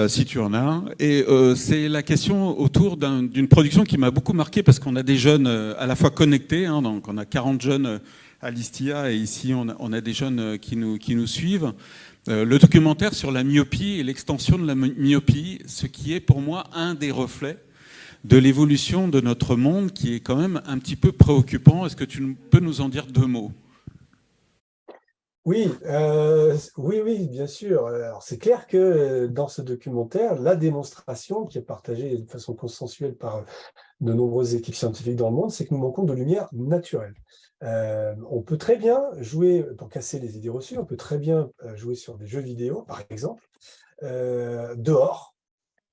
si tu en as un. Et c'est la question autour d'une production qui m'a beaucoup marqué, parce qu'on a des jeunes à la fois connectés, donc on a 40 jeunes à l'Istia, et ici on a des jeunes qui nous suivent. Le documentaire sur la myopie et l'extension de la myopie, ce qui est pour moi un des reflets de l'évolution de notre monde, qui est quand même un petit peu préoccupant. Est-ce que tu peux nous en dire 2 mots ? Oui, oui, bien sûr. Alors, c'est clair que dans ce documentaire, la démonstration qui est partagée de façon consensuelle par de nombreuses équipes scientifiques dans le monde, c'est que nous manquons de lumière naturelle. On peut très bien jouer, pour casser les idées reçues, on peut très bien jouer sur des jeux vidéo, par exemple, dehors,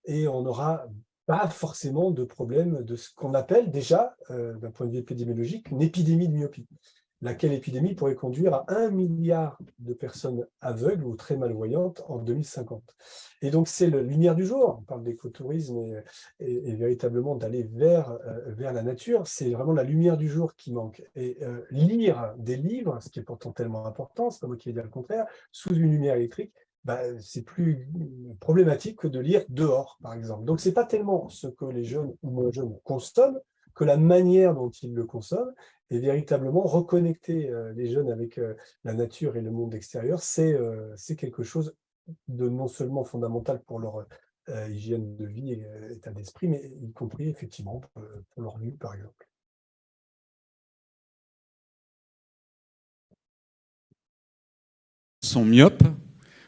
et on n'aura pas forcément de problème de ce qu'on appelle déjà, d'un point de vue épidémiologique, une épidémie de myopie. Laquelle épidémie pourrait conduire à 1 milliard de personnes aveugles ou très malvoyantes en 2050. Et donc, c'est la lumière du jour. On parle d'écotourisme et véritablement d'aller vers la nature. C'est vraiment la lumière du jour qui manque. Et lire des livres, ce qui est pourtant tellement important, c'est pas moi qui vais dire le contraire, sous une lumière électrique, c'est plus problématique que de lire dehors, par exemple. Donc, ce n'est pas tellement ce que les jeunes ou moins jeunes consomment, que la manière dont ils le consomment. Et véritablement reconnecter les jeunes avec la nature et le monde extérieur, c'est quelque chose de non seulement fondamental pour leur hygiène de vie et état d'esprit, mais y compris effectivement pour leur vue, par exemple. Sont myopes.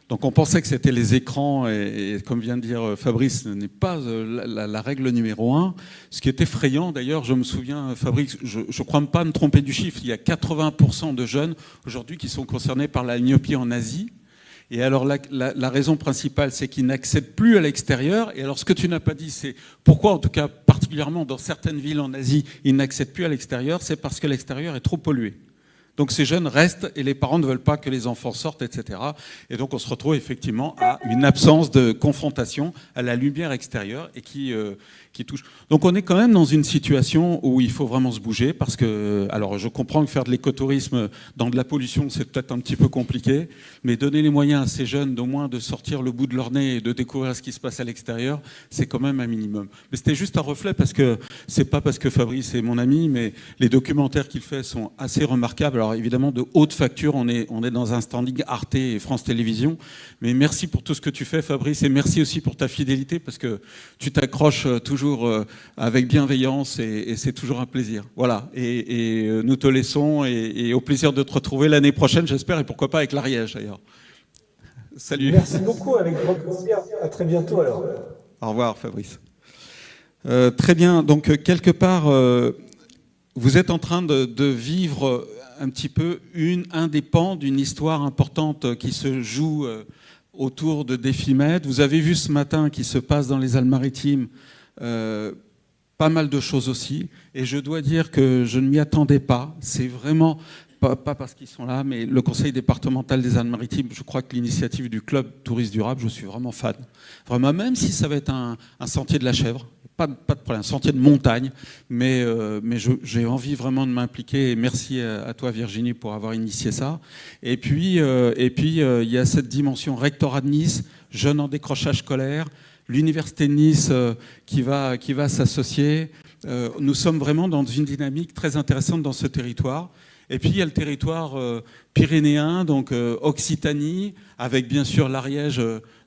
Donc on pensait que c'était les écrans, et comme vient de dire Fabrice, ce n'est pas la règle numéro 1. Ce qui est effrayant, d'ailleurs, je me souviens, Fabrice, je ne crois pas me tromper du chiffre, il y a 80% de jeunes aujourd'hui qui sont concernés par la myopie en Asie. Et alors la raison principale, c'est qu'ils n'accèdent plus à l'extérieur. Et alors ce que tu n'as pas dit, c'est pourquoi, en tout cas particulièrement dans certaines villes en Asie, ils n'accèdent plus à l'extérieur, c'est parce que l'extérieur est trop pollué. Donc ces jeunes restent et les parents ne veulent pas que les enfants sortent, etc. Et donc on se retrouve effectivement à une absence de confrontation à la lumière extérieure et qui touche. Donc on est quand même dans une situation où il faut vraiment se bouger parce que, alors je comprends que faire de l'écotourisme dans de la pollution, c'est peut-être un petit peu compliqué, mais donner les moyens à ces jeunes d'au moins de sortir le bout de leur nez et de découvrir ce qui se passe à l'extérieur, c'est quand même un minimum. Mais c'était juste un reflet parce que c'est pas parce que Fabrice est mon ami, mais les documentaires qu'il fait sont assez remarquables. Alors évidemment de haute facture, on est dans un standing Arte et France Télévisions, mais merci pour tout ce que tu fais Fabrice et merci aussi pour ta fidélité parce que tu t'accroches toujours avec bienveillance et c'est toujours un plaisir. Voilà, et nous te laissons et au plaisir de te retrouver l'année prochaine, j'espère, et pourquoi pas avec l'Ariège d'ailleurs. Salut. Merci beaucoup, avec grand plaisir. À très bientôt alors. Au revoir Fabrice. Très bien, donc quelque part, vous êtes en train de vivre un petit peu un des pans d'une histoire importante qui se joue autour de Défimed. Vous avez vu ce matin qui se passe dans les Alpes-Maritimes pas mal de choses aussi. Et je dois dire que je ne m'y attendais pas. C'est vraiment, pas parce qu'ils sont là, mais le conseil départemental des Alpes-Maritimes, je crois que l'initiative du club Tourisme Durable, je suis vraiment fan. Vraiment, même si ça va être un sentier de la chèvre, pas de problème, un sentier de montagne, mais j'ai envie vraiment de m'impliquer et merci à toi Virginie pour avoir initié ça. Et puis il y a cette dimension rectorat de Nice, jeunes en décrochage scolaire, l'université de Nice qui va s'associer. Nous sommes vraiment dans une dynamique très intéressante dans ce territoire. Et puis il y a le territoire pyrénéen, donc Occitanie, avec bien sûr l'Ariège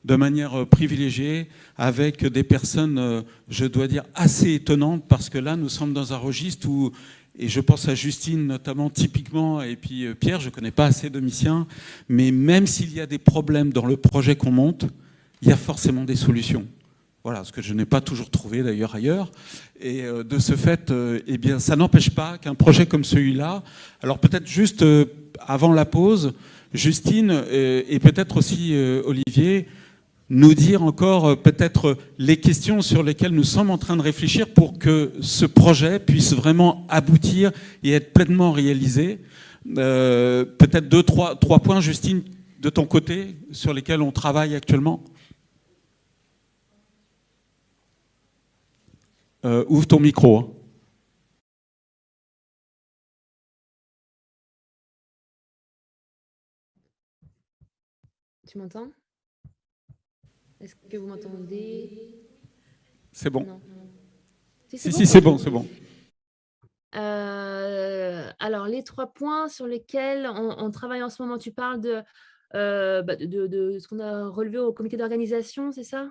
de manière privilégiée, avec des personnes, je dois dire, assez étonnantes, parce que là, nous sommes dans un registre où, et je pense à Justine notamment, typiquement, et puis Pierre, je ne connais pas assez Domitien, mais même s'il y a des problèmes dans le projet qu'on monte, il y a forcément des solutions. Voilà, ce que je n'ai pas toujours trouvé d'ailleurs ailleurs. Et de ce fait, eh bien, ça n'empêche pas qu'un projet comme celui-là, alors peut-être juste avant la pause, Justine et peut-être aussi Olivier, nous dire encore peut-être les questions sur lesquelles nous sommes en train de réfléchir pour que ce projet puisse vraiment aboutir et être pleinement réalisé. Peut-être trois points, Justine, de ton côté, sur lesquels on travaille actuellement. Ouvre ton micro. Tu m'entends? Est-ce que vous m'entendez? C'est bon. Non. Si, c'est bon, c'est bon. Alors, les 3 points sur lesquels on travaille en ce moment, tu parles de ce qu'on a relevé au comité d'organisation, c'est ça?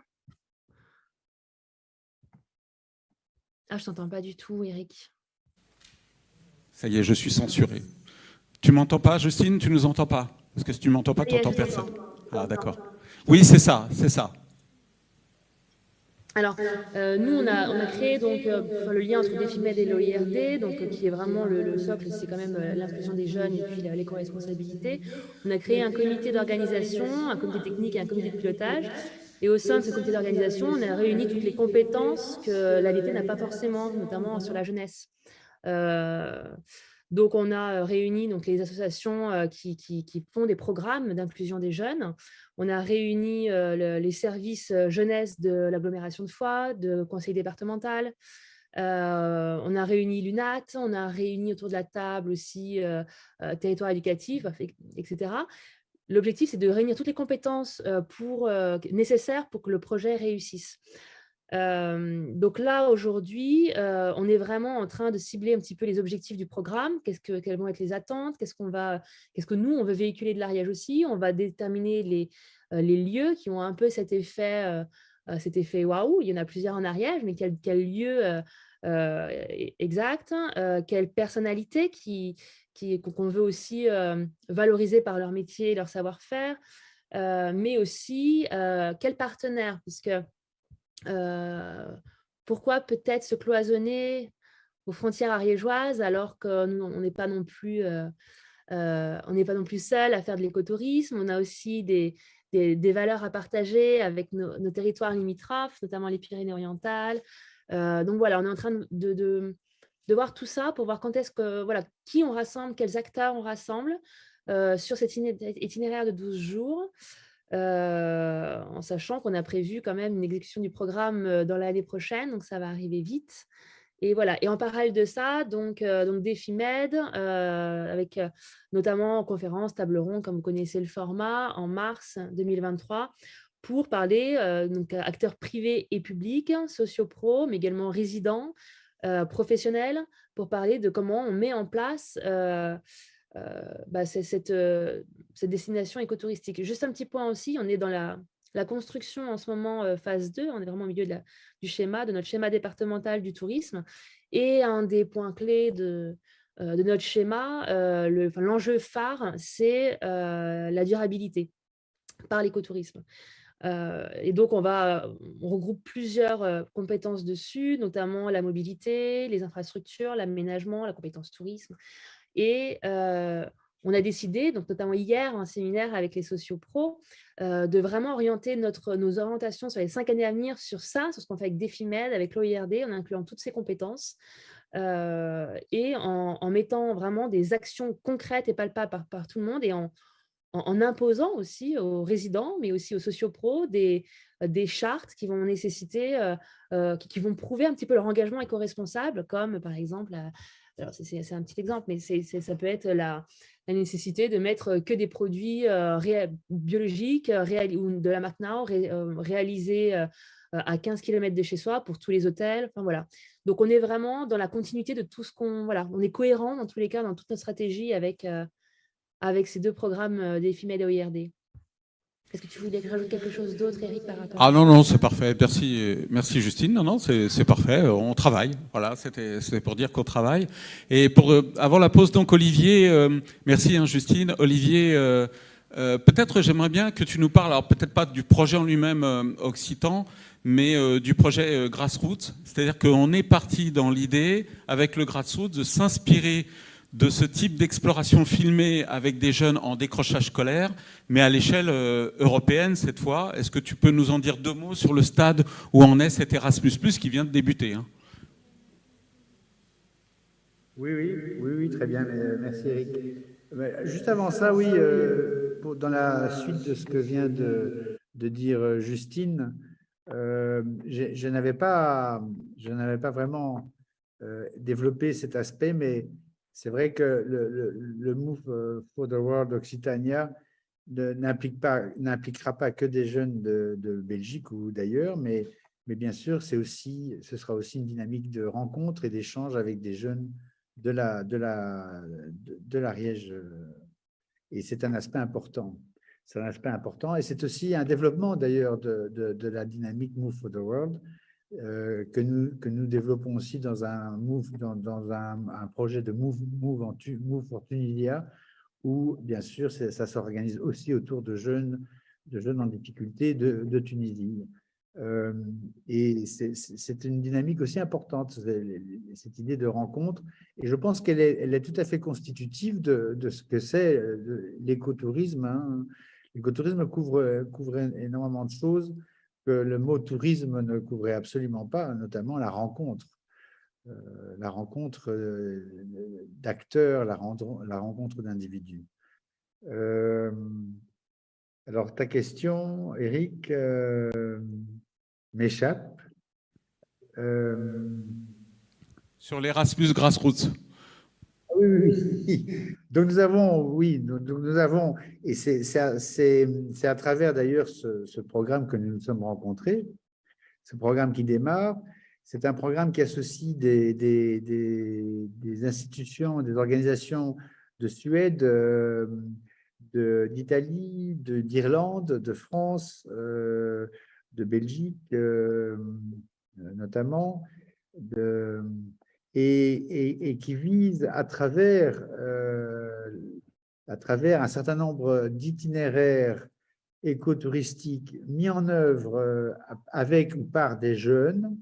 Ah, je t'entends pas du tout, Eric. Ça y est, je suis censuré. Tu m'entends pas, Justine? Tu nous entends pas? Parce que si tu m'entends pas, tu n'entends personne. Ah, d'accord. Oui, c'est ça, c'est ça. Alors, nous, on a créé donc, le lien entre Défimed et l'OIRD, donc, qui est vraiment le socle, c'est quand même l'inclusion des jeunes et puis l'éco-responsabilité. On a créé un comité d'organisation, un comité technique et un comité de pilotage. Et au sein de ce comité d'organisation, on a réuni toutes les compétences que l'ADT n'a pas forcément, notamment sur la jeunesse. Donc, on a réuni donc, les associations qui font des programmes d'inclusion des jeunes. On a réuni les services jeunesse de l'agglomération de Foix, de conseil départemental. On a réuni l'UNAT, on a réuni autour de la table aussi territoire éducatif, etc. L'objectif, c'est de réunir toutes les compétences nécessaires pour que le projet réussisse. Donc là, aujourd'hui, on est vraiment en train de cibler un petit peu les objectifs du programme. Quelles vont être les attentes? Qu'est-ce que nous, on veut véhiculer de l'Ariège aussi? On va déterminer les lieux qui ont un peu cet effet waouh. Il y en a plusieurs en Ariège, mais quel lieu exact? Quelle personnalité qu'on veut aussi valoriser par leur métier et leur savoir-faire? Mais aussi, quel partenaire? Puisque pourquoi peut-être se cloisonner aux frontières ariégeoises alors qu'on n'est pas non plus seul à faire de l'écotourisme. On a aussi des des valeurs à partager avec nos territoires limitrophes, notamment les Pyrénées-Orientales. Donc voilà, on est en train de voir tout ça pour voir quand est-ce que, voilà, qui on rassemble, quels acteurs on rassemble sur cet itinéraire de 12 jours, en sachant qu'on a prévu quand même une exécution du programme dans l'année prochaine, donc ça va arriver vite. Et voilà. Et en parallèle de ça, donc DefiMed, avec notamment conférences, table ronde, comme vous connaissez le format, en mars 2023, pour parler donc acteurs privés et publics, sociopro, mais également résidents, professionnels, pour parler de comment on met en place cette destination écotouristique. Juste un petit point aussi, on est dans la construction en ce moment, phase 2, on est vraiment au milieu du schéma, de notre schéma départemental du tourisme. Et un des points clés de notre schéma, l'enjeu phare, c'est la durabilité par l'écotourisme. Et donc, on regroupe plusieurs compétences dessus, notamment la mobilité, les infrastructures, l'aménagement, la compétence tourisme. Et on a décidé, donc notamment hier, un séminaire avec les sociopros, de vraiment orienter nos orientations sur les 5 années à venir sur ça, sur ce qu'on fait avec DefiMed, avec l'OIRD, en incluant toutes ces compétences, et en mettant vraiment des actions concrètes et palpables par tout le monde, et en imposant aussi aux résidents, mais aussi aux sociopros, des chartes qui vont nécessiter, qui vont prouver un petit peu leur engagement éco-responsable, comme par exemple, alors c'est un petit exemple, mais ça peut être la nécessité de mettre que des produits biologiques ou de la McNow réalisés à 15 km de chez soi pour tous les hôtels. Enfin, voilà. Donc, on est vraiment dans la continuité de tout ce qu'on… Voilà, on est cohérent dans tous les cas, dans toute notre stratégie avec ces 2 programmes DefiMed et OIRD. Est-ce que tu voulais rajouter quelque chose d'autre, Eric, par rapport à ça ? Non, c'est parfait. Merci Justine. Non, c'est parfait. On travaille. Voilà, c'était pour dire qu'on travaille. Et avant la pause, donc Olivier, merci Justine. Olivier, peut-être j'aimerais bien que tu nous parles, alors peut-être pas du projet en lui-même occitan, mais du projet Grassroots. C'est-à-dire qu'on est parti dans l'idée, avec le Grassroots, de s'inspirer de ce type d'exploration filmée avec des jeunes en décrochage scolaire, mais à l'échelle européenne cette fois. Est-ce que tu peux nous en dire 2 mots sur le stade où en est cet Erasmus+, qui vient de débuter, hein ? Oui, très bien, merci Eric. Juste avant ça, oui, dans la suite de ce que vient de dire Justine, je n'avais pas vraiment développé cet aspect, mais c'est vrai que le Move for the World Occitania n'impliquera pas que des jeunes de Belgique ou d'ailleurs, mais bien sûr, ce sera aussi une dynamique de rencontre et d'échange avec des jeunes de l'Ariège. Et c'est un aspect important. C'est un aspect important et c'est aussi un développement d'ailleurs de la dynamique Move for the World que nous développons aussi dans un projet de Move for Tunisia, où bien sûr ça s'organise aussi autour de jeunes en difficulté de Tunisie. Et c'est une dynamique aussi importante, cette idée de rencontre, et je pense qu'elle est tout à fait constitutive de ce que c'est l'écotourisme. Hein. L'écotourisme couvre énormément de choses que le mot tourisme ne couvrait absolument pas, notamment la rencontre d'acteurs, la rencontre d'individus. Alors, ta question, Eric, m'échappe. Sur l'Erasmus Grassroots. Oui. Donc nous avons, et c'est à travers d'ailleurs ce programme que nous nous sommes rencontrés, ce programme qui démarre. C'est un programme qui associe des institutions, des organisations de Suède, d'Italie, d'Irlande, de France, de Belgique notamment, et qui vise à travers un certain nombre d'itinéraires écotouristiques mis en œuvre avec ou par des jeunes,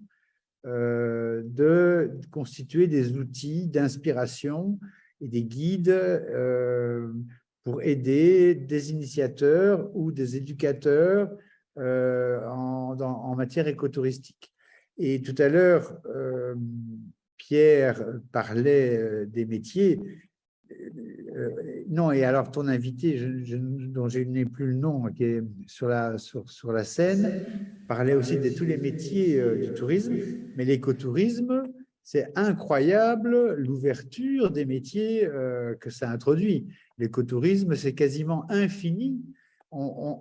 de constituer des outils d'inspiration et des guides pour aider des initiateurs ou des éducateurs en matière écotouristique. Et tout à l'heure, Pierre parlait des métiers. Non, et alors ton invité, dont je n'ai plus le nom, qui est sur la scène, parlait aussi de tous les métiers du tourisme, mais l'écotourisme, c'est incroyable l'ouverture des métiers que ça introduit. L'écotourisme, c'est quasiment infini.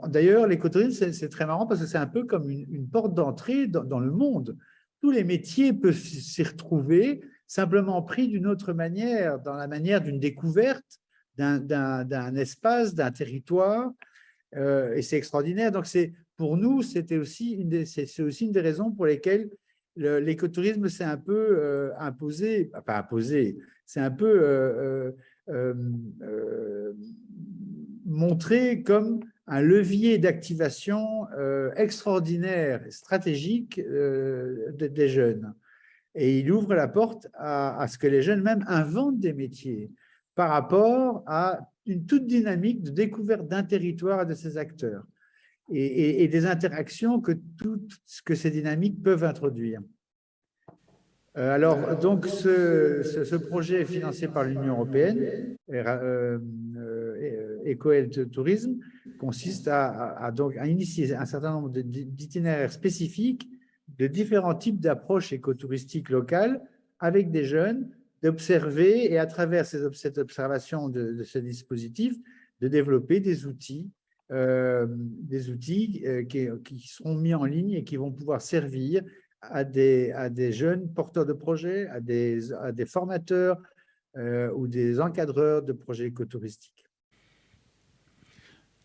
D'ailleurs, l'écotourisme, c'est très marrant parce que c'est un peu comme une porte d'entrée dans le monde. Tous les métiers peuvent s'y retrouver, simplement pris d'une autre manière, dans la manière d'une découverte d'un espace, d'un territoire, et c'est extraordinaire. Donc, pour nous, c'est aussi une des raisons pour lesquelles l'écotourisme s'est un peu imposé, pas imposé, c'est un peu montré comme un levier d'activation extraordinaire, stratégique des jeunes. Et il ouvre la porte à ce que les jeunes même inventent des métiers par rapport à une toute dynamique de découverte d'un territoire et de ses acteurs et des interactions que ces dynamiques peuvent introduire. Alors, donc, ce projet est financé par l'Union européenne, Eco-Health Tourisme, consiste à initier un certain nombre d'itinéraires spécifiques de différents types d'approches écotouristiques locales avec des jeunes, d'observer et à travers cette observation de ce dispositif, de développer des outils qui seront mis en ligne et qui vont pouvoir servir à des jeunes porteurs de projets, à des formateurs ou des encadreurs de projets écotouristiques.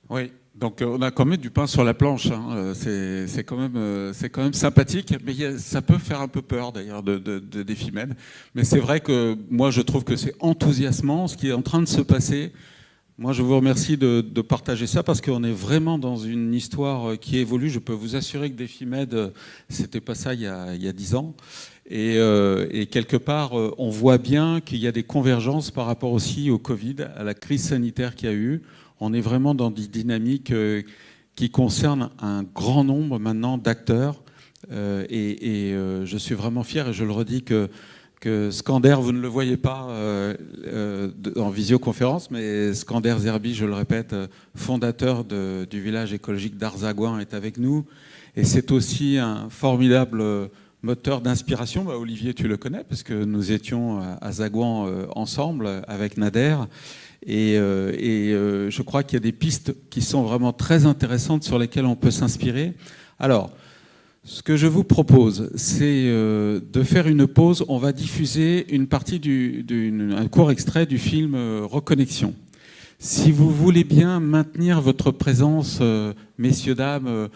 Oui, donc on a quand même du pain sur la planche, hein. C'est quand même sympathique, mais ça peut faire un peu peur d'ailleurs de Defimède. Mais c'est vrai que moi je trouve que c'est enthousiasmant ce qui est en train de se passer. Moi je vous remercie de partager ça parce qu'on est vraiment dans une histoire qui évolue. Je peux vous assurer que Defimède, c'était pas ça il y a 10 ans. Et quelque part, on voit bien qu'il y a des convergences par rapport aussi au Covid, à la crise sanitaire qu'il y a eu. On est vraiment dans des dynamiques qui concernent un grand nombre maintenant d'acteurs. Je suis vraiment fier, et je le redis, que Skander, vous ne le voyez pas en visioconférence, mais Skander Zerbi, je le répète, fondateur du village écologique d'Arzagouan, est avec nous. Et c'est aussi un formidable moteur d'inspiration. Bah, Olivier, tu le connais, parce que nous étions à Zagouan ensemble avec Nader. Et je crois qu'il y a des pistes qui sont vraiment très intéressantes sur lesquelles on peut s'inspirer. Alors, ce que je vous propose, c'est de faire une pause. On va diffuser une partie un court extrait du film Reconnexion. Si vous voulez bien maintenir votre présence, messieurs, dames,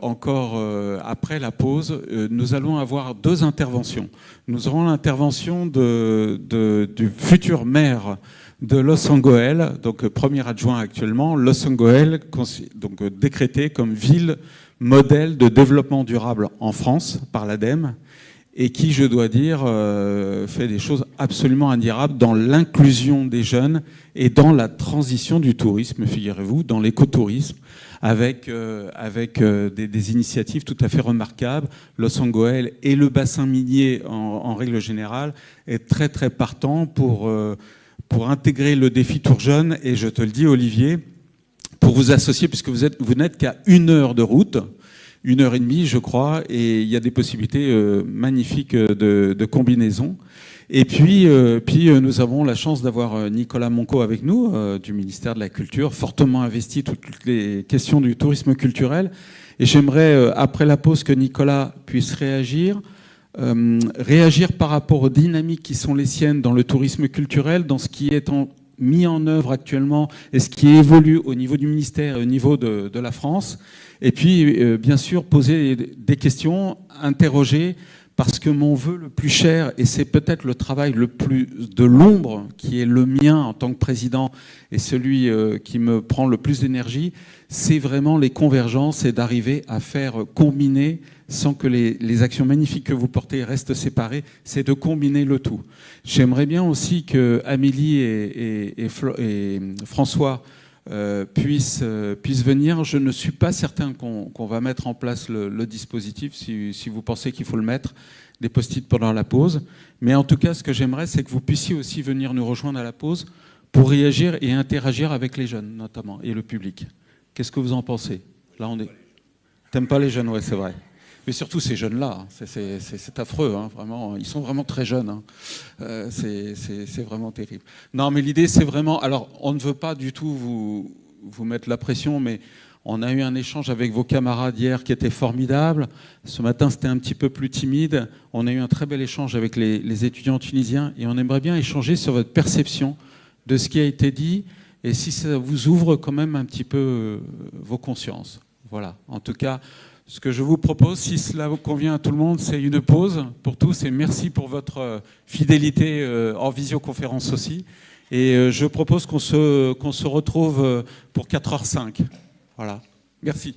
encore après la pause, nous allons avoir 2 interventions. Nous aurons l'intervention du futur maire de Losangoël, donc premier adjoint actuellement, Losangoël, donc décrété comme ville modèle de développement durable en France par l'ADEME, et qui, je dois dire, fait des choses absolument indirables dans l'inclusion des jeunes et dans la transition du tourisme, figurez-vous, dans l'écotourisme, avec des initiatives tout à fait remarquables. Losangoël et le bassin minier, en règle générale, est très très partant pour intégrer le défi Tour Jeune, et je te le dis, Olivier, pour vous associer, puisque vous n'êtes qu'à 1 heure de route, 1h30, je crois, et il y a des possibilités magnifiques de combinaison. Et puis, nous avons la chance d'avoir Nicolas Monco avec nous, du ministère de la Culture, fortement investi toutes les questions du tourisme culturel. Et j'aimerais, après la pause, que Nicolas puisse réagir par rapport aux dynamiques qui sont les siennes dans le tourisme culturel, dans ce qui est mis en œuvre actuellement et ce qui évolue au niveau du ministère et au niveau de la France. Et puis, bien sûr, poser des questions, interroger, parce que mon vœu le plus cher, et c'est peut-être le travail le plus de l'ombre qui est le mien en tant que président et celui qui me prend le plus d'énergie, c'est vraiment les convergences et d'arriver à faire combiner, sans que les actions magnifiques que vous portez restent séparées, c'est de combiner le tout. J'aimerais bien aussi que Amélie et François puissent venir. Je ne suis pas certain qu'on va mettre en place le dispositif, si vous pensez qu'il faut le mettre, des post-it pendant la pause. Mais en tout cas, ce que j'aimerais, c'est que vous puissiez aussi venir nous rejoindre à la pause pour réagir et interagir avec les jeunes, notamment, et le public. Qu'est-ce que vous en pensez? Là, on est... T'aimes pas les jeunes? Ouais, c'est vrai. Mais surtout ces jeunes-là, c'est affreux, hein, vraiment. Ils sont vraiment très jeunes. Hein. C'est vraiment terrible. Non, mais l'idée, c'est vraiment... Alors, on ne veut pas du tout vous mettre la pression, mais on a eu un échange avec vos camarades hier qui était formidable. Ce matin, c'était un petit peu plus timide. On a eu un très bel échange avec les étudiants tunisiens et on aimerait bien échanger sur votre perception de ce qui a été dit et si ça vous ouvre quand même un petit peu vos consciences. Voilà. En tout cas... Ce que je vous propose, si cela vous convient à tout le monde, c'est une pause pour tous et merci pour votre fidélité en visioconférence aussi. Et je propose qu'on se retrouve pour 4h05. Voilà. Merci.